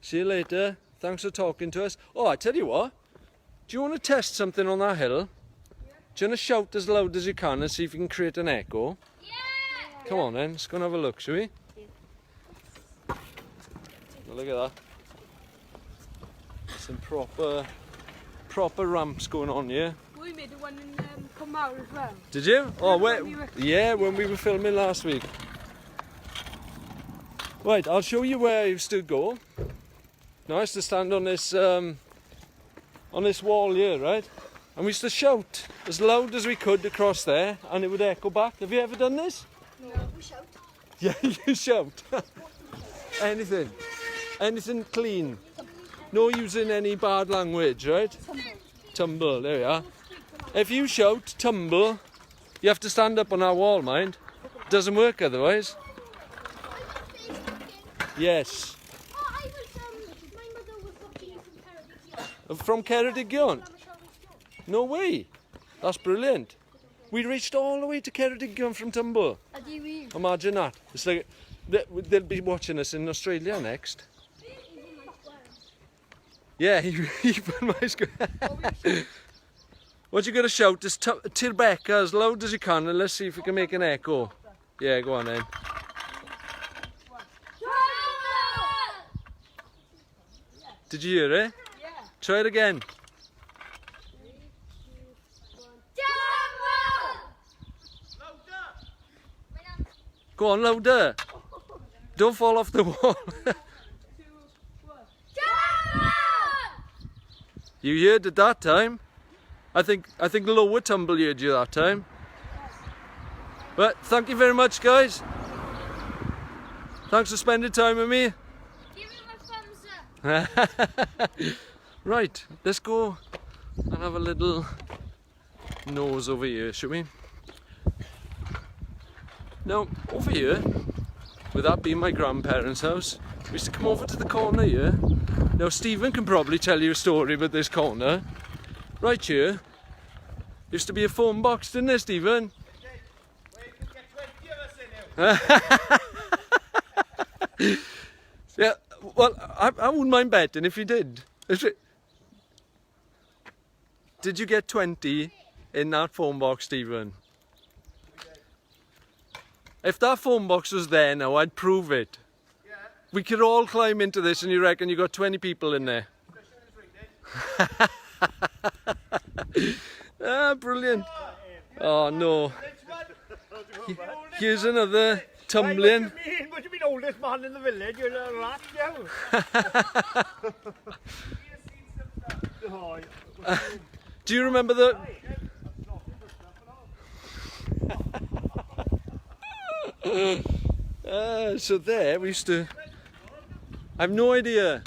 See you later. Thanks for talking to us. Oh, I tell you what. Do you want to test something on that hill? Do you want to shout as loud as you can and see if you can create an echo? Yeah. Come on then, let's go and have a look, shall we? Look at that. Some proper ramps going on here. We made the one in Cumar as well. Did you? Oh, when we were- yeah, when we were filming last week. Right, I'll show you where I used to go. Now I used to stand on this wall here, right? And we used to shout as loud as we could across there, and it would echo back. Have you ever done this? No, we shout. Yeah, you shout. Anything clean. No using any bad language, right? Tumble, there we are. If you shout tumble, you have to stand up on our wall, mind. Doesn't work otherwise. Yes. Oh, my mother was watching from Terrance. From Ceredigion? No way. That's brilliant. We reached all the way to Ceredigion from Tumble. Imagine that. It's like they'll be watching us in Australia next. Yeah, even my school. What you got to shout is Tirbecca as loud as you can, and let's see if we can make an echo. Yeah, go on then. Did you hear it? Yeah. Try it again. Go on, louder. Don't fall off the wall. You heard it that time. I think lower tumble heard you that time. But thank you very much, guys. Thanks for spending time with me. Give me my thumbs up. Right, let's go and have a little nose over here, shall we? Now, over here, with that being my grandparents' house, we used to come over to the corner here. Now, Stephen can probably tell you a story about this corner. Right here, used to be a phone box, didn't there, Stephen? Yeah, well, I wouldn't mind betting if you did. Did you get 20 in that phone box, Stephen? If that phone box was there now, I'd prove it. Yeah. We could all climb into this, and you reckon you got 20 people in there? Ah, brilliant. Oh no. Here's another tumbling. What do you mean rudest man in the village, you're a rat now. Do you remember the... So there we used to... I have no idea.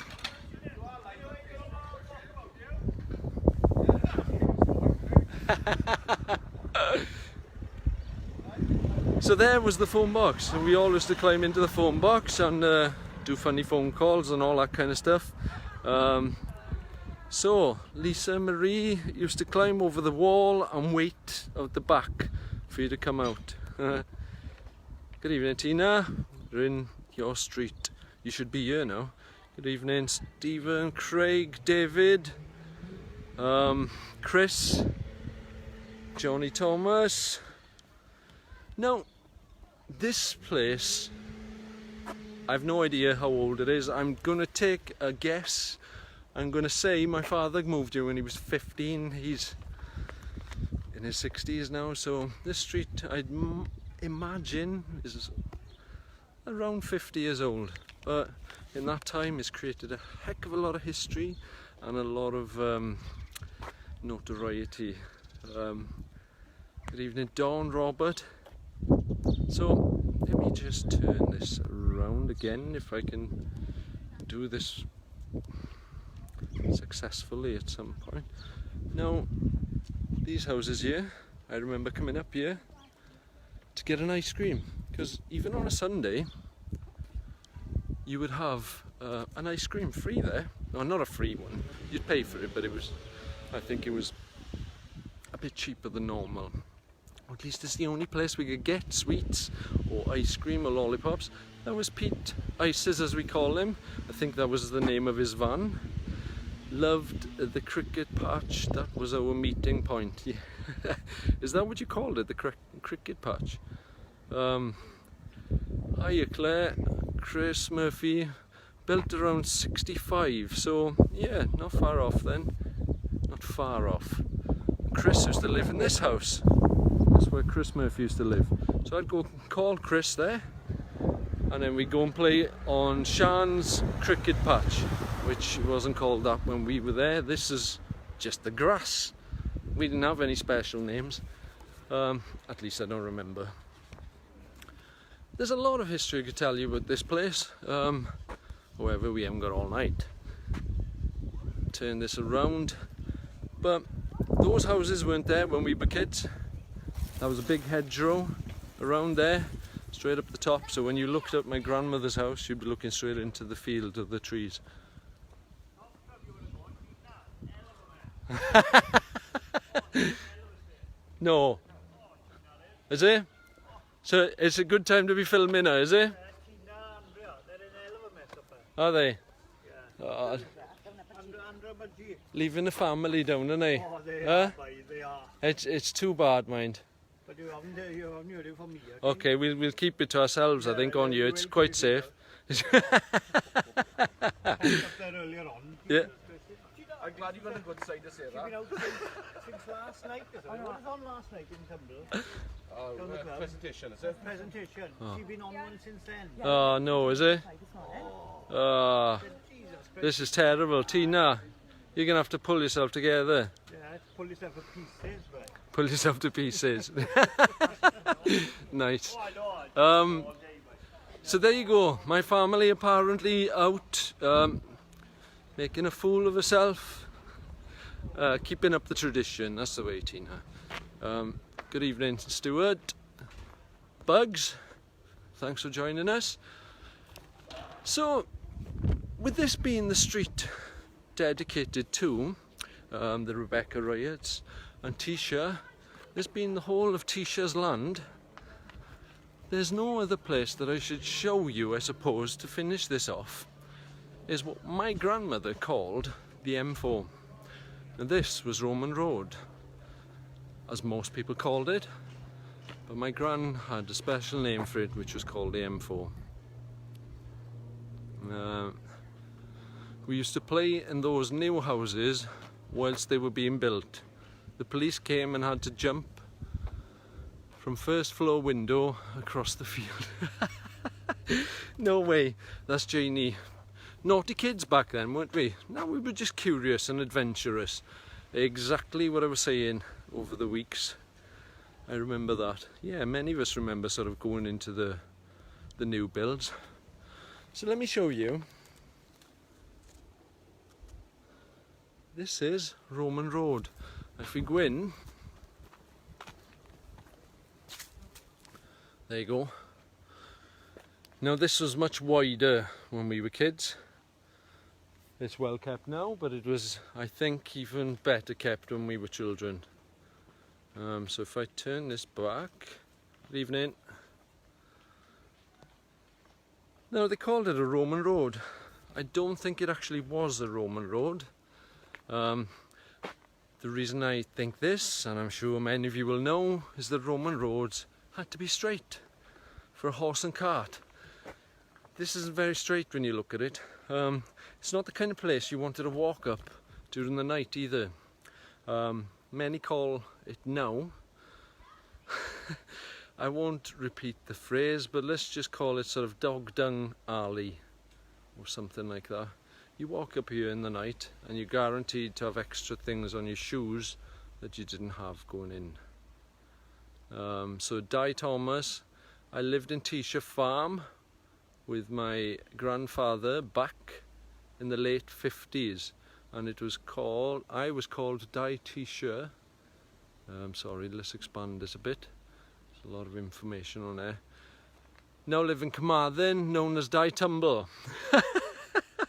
So there was the phone box, and we all used to climb into the phone box and do funny phone calls and all that kind of stuff. So Lisa Marie used to climb over the wall and wait at the back for you to come out. Good evening, Tina. We're in your street. You should be here now. Good evening, Stephen, Craig, David, Chris, Johnny Thomas. Now, this place, I've no idea how old it is. I'm gonna take a guess. I'm gonna say my father moved here when he was 15. He's in his 60s now, so this street, I'd imagine, is around 50 years old. But in that time, it's created a heck of a lot of history and a lot of notoriety. Good evening, Dawn, Robert. So let me just turn this around again, if I can do this successfully at some point. Now, these houses here, I remember coming up here to get an ice cream, because even on a Sunday you would have an ice cream free there. No, not a free one, you'd pay for it, but it was, I think it was a bit cheaper than normal. Or at least it's the only place we could get sweets or ice cream or lollipops. That was Pete Ices, as we call him. I think that was the name of his van. Loved the cricket patch. That was our meeting point. Is that what you called it, the cricket patch? Hiya Claire, Chris Murphy, built around 65, so yeah, not far off then. Not far off. Chris used to live in this house. That's where Chris Murphy used to live. So I'd go call Chris there, and then we'd go and play on Shan's cricket patch, which wasn't called that when we were there. This is just the grass. We didn't have any special names. At least I don't remember. There's a lot of history I could tell you about this place. However, we haven't got all night. Turn this around. But those houses weren't there when we were kids. That was a big hedgerow around there, straight up the top. So when you looked at my grandmother's house, you'd be looking straight into the field of the trees. No. Is it? So it's a good time to be filming now, is it? Are they? Oh, leaving the family down, aren't they? Oh, they huh? are. It's too bad, mind. But you haven't heard it from me. Okay, we'll keep it to ourselves, I think, on you. It's quite safe. Yeah. I'm glad you got a good side to say She's been that. out since last night, is it? What was on last night in Tumble? Presentation, is it? Presentation. Oh. She's been on one since then. Oh, no, is it? Oh, Jesus Christ. this is terrible. Tina, you're going to have to pull yourself together. Yeah, pull yourself to pieces, right? Pull yourself to pieces. Nice. So there you go. My family apparently out making a fool of herself. Keeping up the tradition. That's the way, Tina. Good evening, Stuart. Bugs, thanks for joining us. So, with this being the street dedicated to the Rebecca riots and Tyisha, this being the whole of Tyisha's land, there's no other place that I should show you, I suppose, to finish this off, is what my grandmother called the M4. Now this was Roman Road, as most people called it, but my gran had a special name for it, which was called the M4. We used to play in those new houses whilst they were being built. The police came and had to jump from first floor window across the field. No way, that's Janie. Naughty kids back then, weren't we? No, we were just curious and adventurous. Exactly what I was saying over the weeks. I remember that. Yeah, many of us remember sort of going into the new builds. So let me show you. This is Roman Road. If we go in, there you go. Now this was much wider when we were kids. It's well kept now, but it was, I think, even better kept when we were children. So if I turn this back, good evening. Now they called it a Roman road. I don't think it actually was a Roman road. The reason I think this, and I'm sure many of you will know, is that Roman roads had to be straight for a horse and cart. This isn't very straight when you look at it. It's not the kind of place you wanted to walk up during the night either. Many call it now. I won't repeat the phrase, but let's just call it sort of dog dung alley or something like that. You walk up here in the night and you're guaranteed to have extra things on your shoes that you didn't have going in. So Di Thomas, I lived in Tyisha Farm with my grandfather back in the late 50s, and it was called, I was called Tyisha. Sorry, let's expand this a bit. There's a lot of information on there. Now live in Carmarthen, known as Tumble.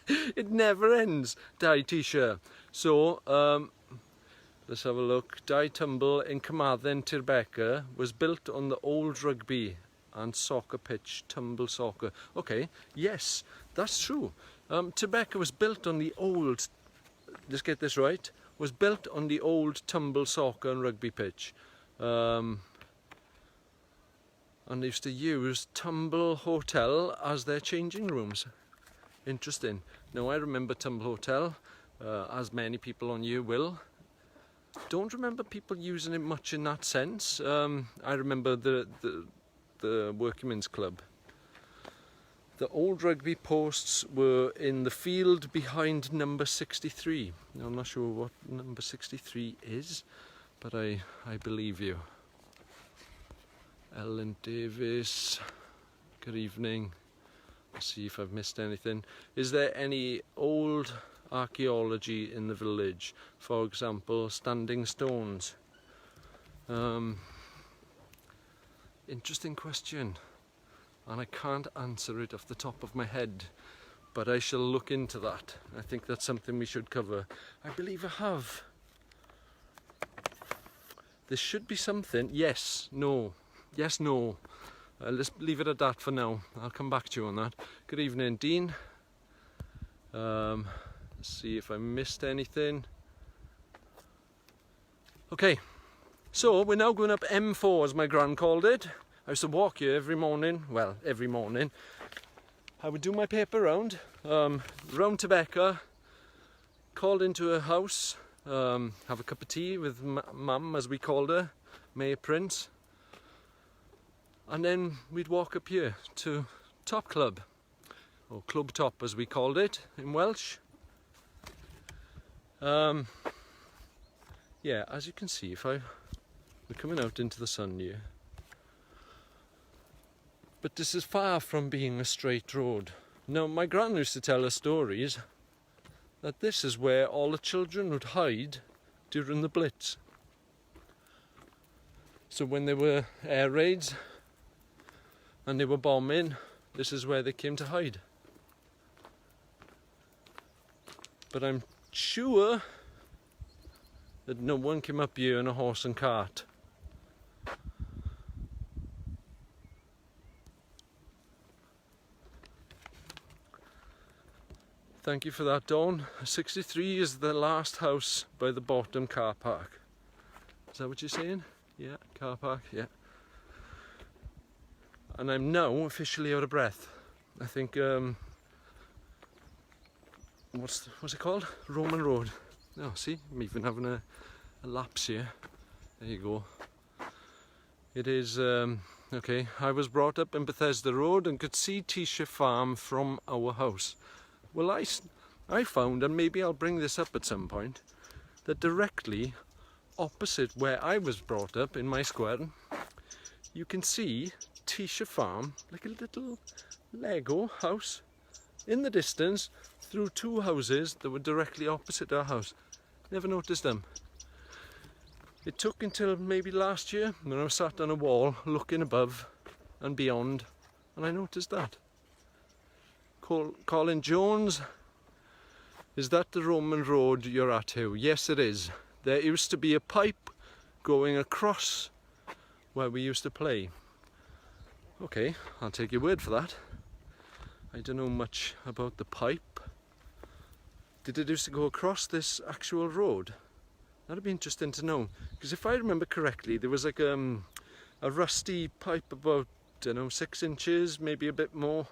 It never ends, Tyisha. So let's have a look. Tumble in Carmarthen, Tirbecca was built on the old rugby and soccer pitch, tumble soccer. Okay, yes, that's true. Tirbecca was built on the old, let's get this right, was built on the old tumble soccer and rugby pitch. And they used to use Tumble Hotel as their changing rooms. Interesting. Now I remember Tumble Hotel, as many people on you will. Don't remember people using it much in that sense. I remember the Workingmen's Club. The old rugby posts were in the field behind number 63. Now, I'm not sure what number 63 is, but I believe you. Ellen Davies, good evening. Let's see if I've missed anything. Is there any old archaeology in the village? For example, standing stones. Interesting question, and I can't answer it off the top of my head, but I shall look into that. I think that's something we should cover. I believe I have. There should be something. Yes, no. Yes, no. Let's leave it at that for now. I'll come back to you on that. Good evening, Dean. Let's see if I missed anything. Okay. So we're now going up M4, as my gran called it. I used to walk here every morning. Well, every morning. I would do my paper round, round Tirbecca, called into her house, have a cup of tea with Mum, as we called her, May Prince, and then we'd walk up here to Top Club, or Club Top as we called it in Welsh. Yeah, as you can see, we're coming out into the sun here. But this is far from being a straight road. Now, my gran used to tell us stories that this is where all the children would hide during the Blitz. So when there were air raids and they were bombing, this is where they came to hide. But I'm sure that no one came up here in a horse and cart. Thank you for that, Dawn. 63 is the last house by the bottom car park. Is that what you're saying? Yeah, car park, yeah. And I'm now officially out of breath. I think, what's it called? Roman Road. Oh, see, I'm even having a lapse here. There you go. It is, I Okay, I was brought up in Bethesda Road and could see Tyisha Farm from our house. Well, I found, and maybe I'll bring this up at some point, that directly opposite where I was brought up in my square, you can see Tyisha Farm, like a little Lego house in the distance through two houses that were directly opposite our house. Never noticed them. It took until maybe last year when I was sat on a wall looking above and beyond, and I noticed that. Colin Jones, is that the Roman road you're at, Hugh? Yes, it is. There used to be a pipe going across where we used to play. Okay, I'll take your word for that. I don't know much about the pipe. Did it used to go across this actual road? That'd be interesting to know, because if I remember correctly, there was like a rusty pipe about, I don't know, 6 inches, maybe a bit more,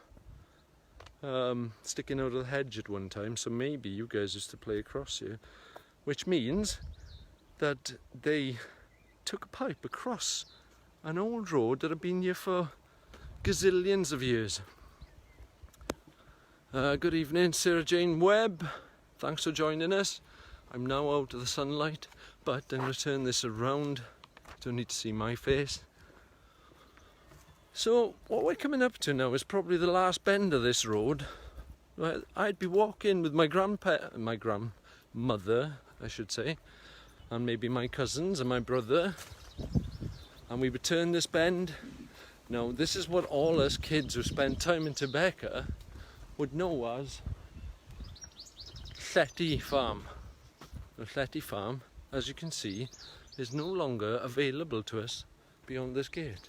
sticking out of the hedge at one time. So maybe you guys used to play across here, which means that they took a pipe across an old road that had been here for gazillions of years. Good evening, Sarah Jane Webb. Thanks for joining us. I'm now out of the sunlight, but I'm going to turn this around. Don't need to see my face. So what we're coming up to now is probably the last bend of this road. I'd be walking with my grandmother, I should say, and maybe my cousins and my brother, and we would turn this bend. Now this is what all us kids who spend time in Tirbecca would know as Tyisha Farm. The Tyisha Farm, as you can see, is no longer available to us beyond this gate.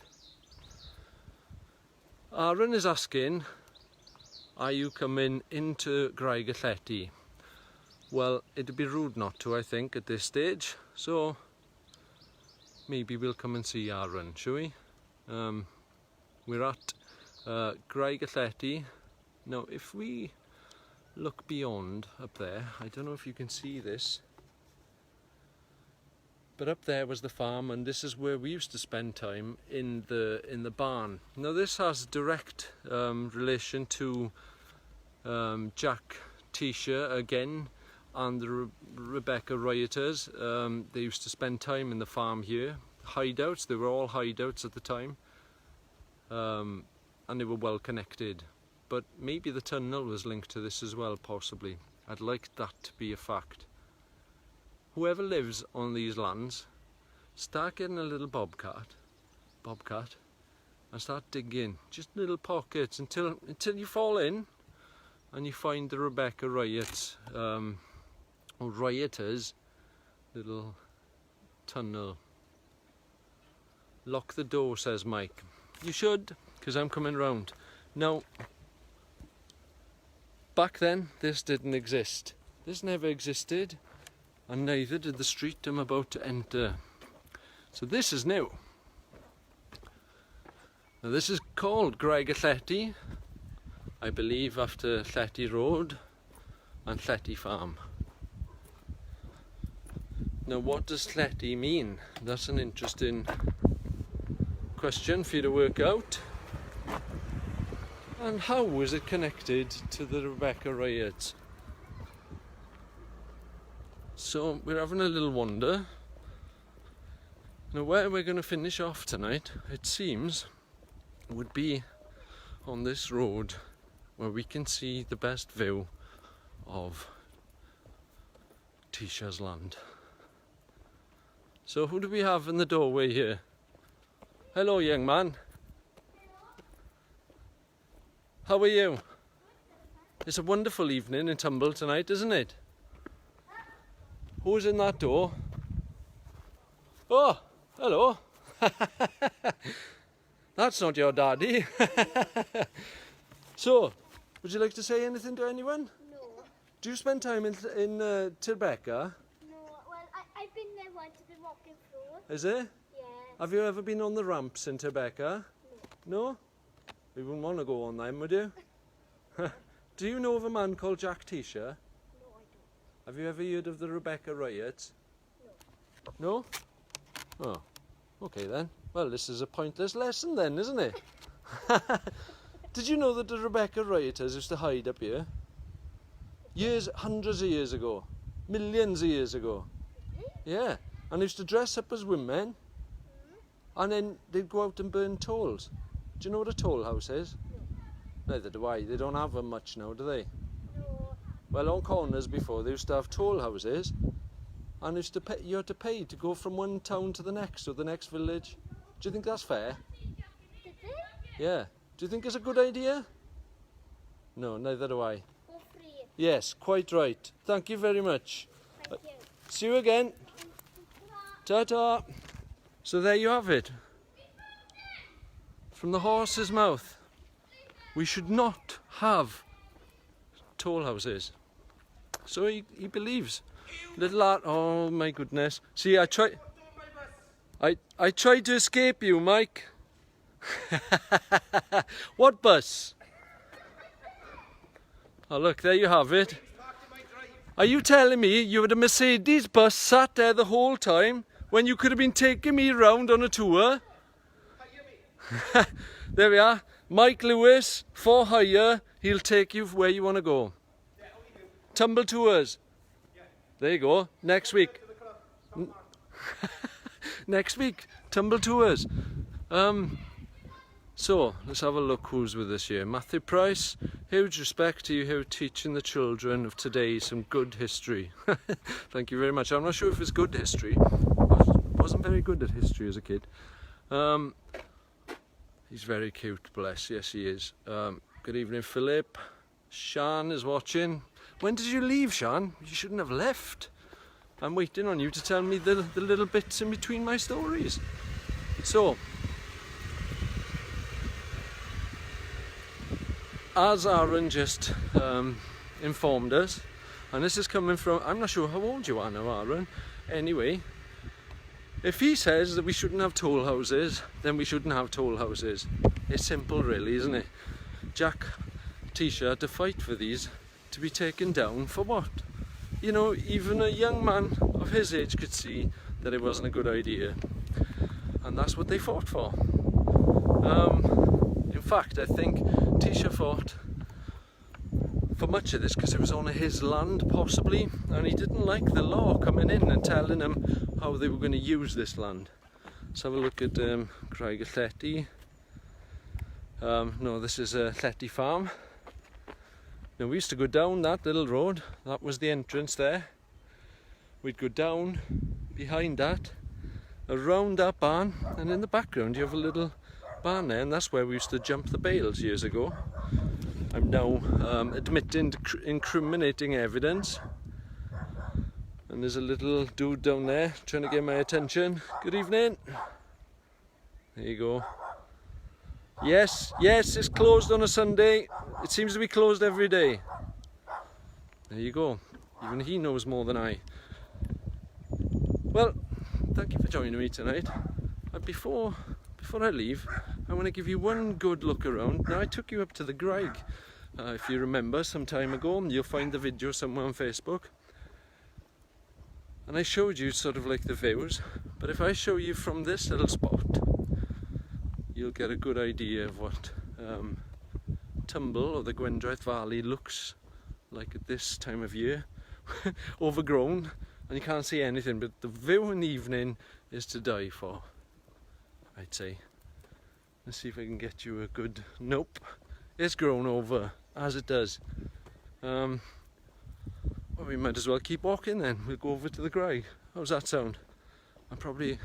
Aaron is asking, are you coming into Tyishas? Well, it'd be rude not to, I think, at this stage, so maybe we'll come and see Aaron, shall we? We're at Tyishas. Now, if we look beyond up there, I don't know if you can see this, but up there was the farm, and this is where we used to spend time in the barn. Now this has direct relation to Jack Tyisha again and the Rebecca rioters. They used to spend time in the farm here. Hideouts, they were all hideouts at the time, and they were well connected. But maybe the tunnel was linked to this as well, possibly. I'd like that to be a fact. Whoever lives on these lands, start getting a little bobcat, and start digging just little pockets until you fall in and you find the Rebecca riots, or rioters, little tunnel. Lock the door, says Mike. You should, because I'm coming round. Now, back then, this didn't exist. This never existed, and neither did the street I'm about to enter. So this is new. Now this is called Tyishas, I believe, after Tyishas Road and Tyisha Farm. Now what does Tyisha mean? That's an interesting question for you to work out. And how was it connected to the Rebecca riots? So we're having a little wander. Now where we're going to finish off tonight, it seems, would be on this road where we can see the best view of Tyisha's land. So who do we have in the doorway here? Hello, young man. How are you? It's a wonderful evening in Tumble tonight, isn't it? Who's in that door? Oh, hello. That's not your daddy. So, would you like to say anything to anyone? No. Do you spend time in Tirbecca? No. Well, I've been there once. I've been walking through. Is it? Yeah. Have you ever been on the ramps in Tirbecca? No? You wouldn't want to go on them, would you? Do you know of a man called Jack Tyisha? No, I don't. Have you ever heard of the Rebecca riots? No. No? Oh, okay then. Well, this is a pointless lesson then, isn't it? Did you know that the Tirbecca rioters used to hide up here? Years, hundreds of years ago. Millions of years ago. Yeah. And they used to dress up as women. And then they'd go out and burn tolls. Do you know what a toll house is? Neither do I. They don't have them much now, do they? No. Well, on corners before, they used to have toll houses. And used to pay, you had to pay to go from one town to the next, or the next village. Do you think that's fair? Did they? Yeah. Do you think it's a good idea? No, neither do I. For free. Yes, quite right. Thank you very much. Thank you. See you again. Ta-ta. So there you have it. From the horse's mouth. We should not have toll houses. So he believes. Little lad, oh my goodness. See, I tried to escape you, Mike. What bus? Oh look, there you have it. Are you telling me you had a Mercedes bus sat there the whole time when you could have been taking me round on a tour? There we are. Mike Lewis, for hire. He'll take you where you want to go. Tumble tours. There you go. Next week. Next week. Tumble tours. So, let's have a look who's with us here. Matthew Price, huge respect to you here teaching the children of today some good history. Thank you very much. I'm not sure if it's good history. I wasn't very good at history as a kid. He's very cute, bless. Yes, he is. Good evening, Philip. Sean is watching. When did you leave, Sean? You shouldn't have left. I'm waiting on you to tell me the little bits in between my stories. So, as Aaron just informed us, and this is coming from, I'm not sure how old you are now, Aaron. Anyway, if he says that we shouldn't have toll houses, then we shouldn't have toll houses. It's simple really, isn't it? Jack, Tyisha had to fight for these to be taken down for what? You know, even a young man of his age could see that it wasn't a good idea. And that's what they fought for. In fact, I think Tyisha fought for much of this because it was on his land, possibly, and he didn't like the law coming in and telling him how they were going to use this land. Let's have a look at Craig Llety. No, this is Llety Farm. Now, we used to go down that little road. That was the entrance there. We'd go down behind that, around that barn, and in the background you have a little barn there, and that's where we used to jump the bales years ago. I'm now admitting incriminating evidence. And there's a little dude down there trying to get my attention. Good evening. There you go. Yes, it's closed on a Sunday. It seems to be closed every day. There you go. Even he knows more than I. Well, thank you for joining me tonight. Before I leave, I want to give you one good look around. Now, I took you up to the Graig, if you remember, some time ago. You'll find the video somewhere on Facebook. And I showed you sort of like the views. But if I show you from this little spot, you'll get a good idea of what Tumble or the Gwyndraeth Valley looks like at this time of year. Overgrown, and you can't see anything, but the view in the evening is to die for, I'd say. Let's see if I can get you a good... Nope, it's grown over, as it does. Well, we might as well keep walking then. We'll go over to the Graig. How's that sound? I'm probably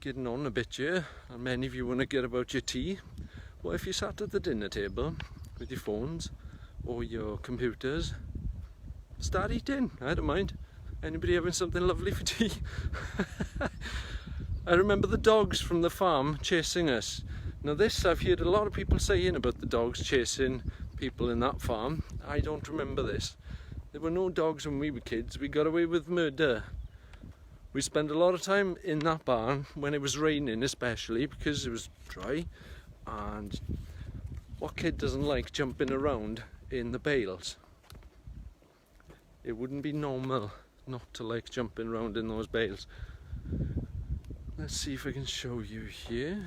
getting on a bit here, and many of you want to get about your tea. Well, if you sat at the dinner table with your phones or your computers, start eating. I don't mind. Anybody having something lovely for tea? I remember the dogs from the farm chasing us. Now this, I've heard a lot of people saying about the dogs chasing people in that farm. I don't remember this. There were no dogs when we were kids. We got away with murder. We spent a lot of time in that barn when it was raining, especially because it was dry. And what kid doesn't like jumping around in the bales? It wouldn't be normal not to like jumping around in those bales. let's see if I can show you here.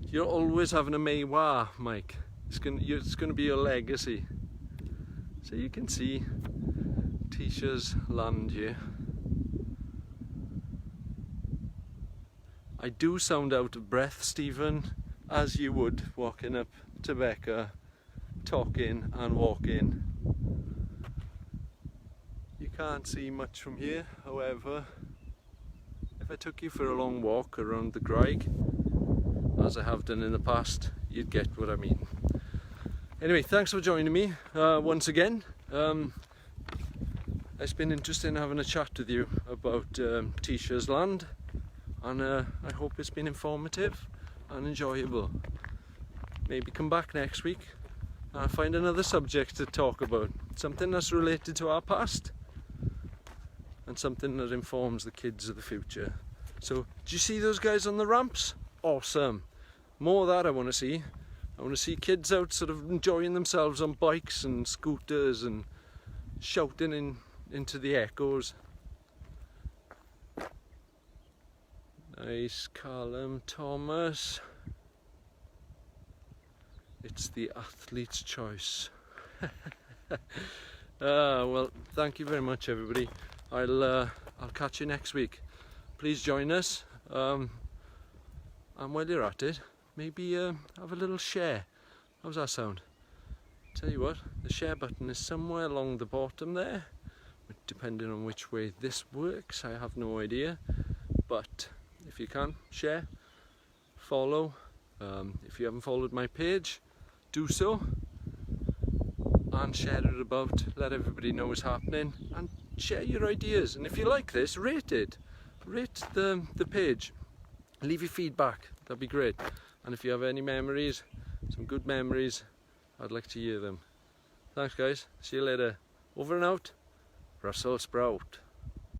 You're always having a Maywa, Mike. It's gonna be your legacy. So you can see Tyisha's land here. I do sound out of breath, Stephen, as you would walking up Tirbecca, talking and walking. You can't see much from here, however, if I took you for a long walk around the Graig, as I have done in the past, you'd get what I mean. Anyway, thanks for joining me once again. It's been interesting having a chat with you about Tyisha's land, and I hope it's been informative and enjoyable. Maybe come back next week and find another subject to talk about, something that's related to our past and something that informs the kids of the future. So, do you see those guys on the ramps? Awesome. More of that I want to see. I want to see kids out sort of enjoying themselves on bikes and scooters and shouting into the echoes. Nice, Callum Thomas. It's the athlete's choice. Well, thank you very much, everybody. I'll catch you next week. Please join us. And while you're at it, maybe have a little share. How's that sound? Tell you what, the share button is somewhere along the bottom there. Depending on which way this works, I have no idea. But if you can, share, follow. If you haven't followed my page, do so. And share it about, let everybody know what's happening. And share your ideas. And if you like this, rate it. Rate the page. Leave your feedback, that'd be great. And if you have any memories, some good memories, I'd like to hear them. Thanks guys, see you later. Over and out, Russell Sprout.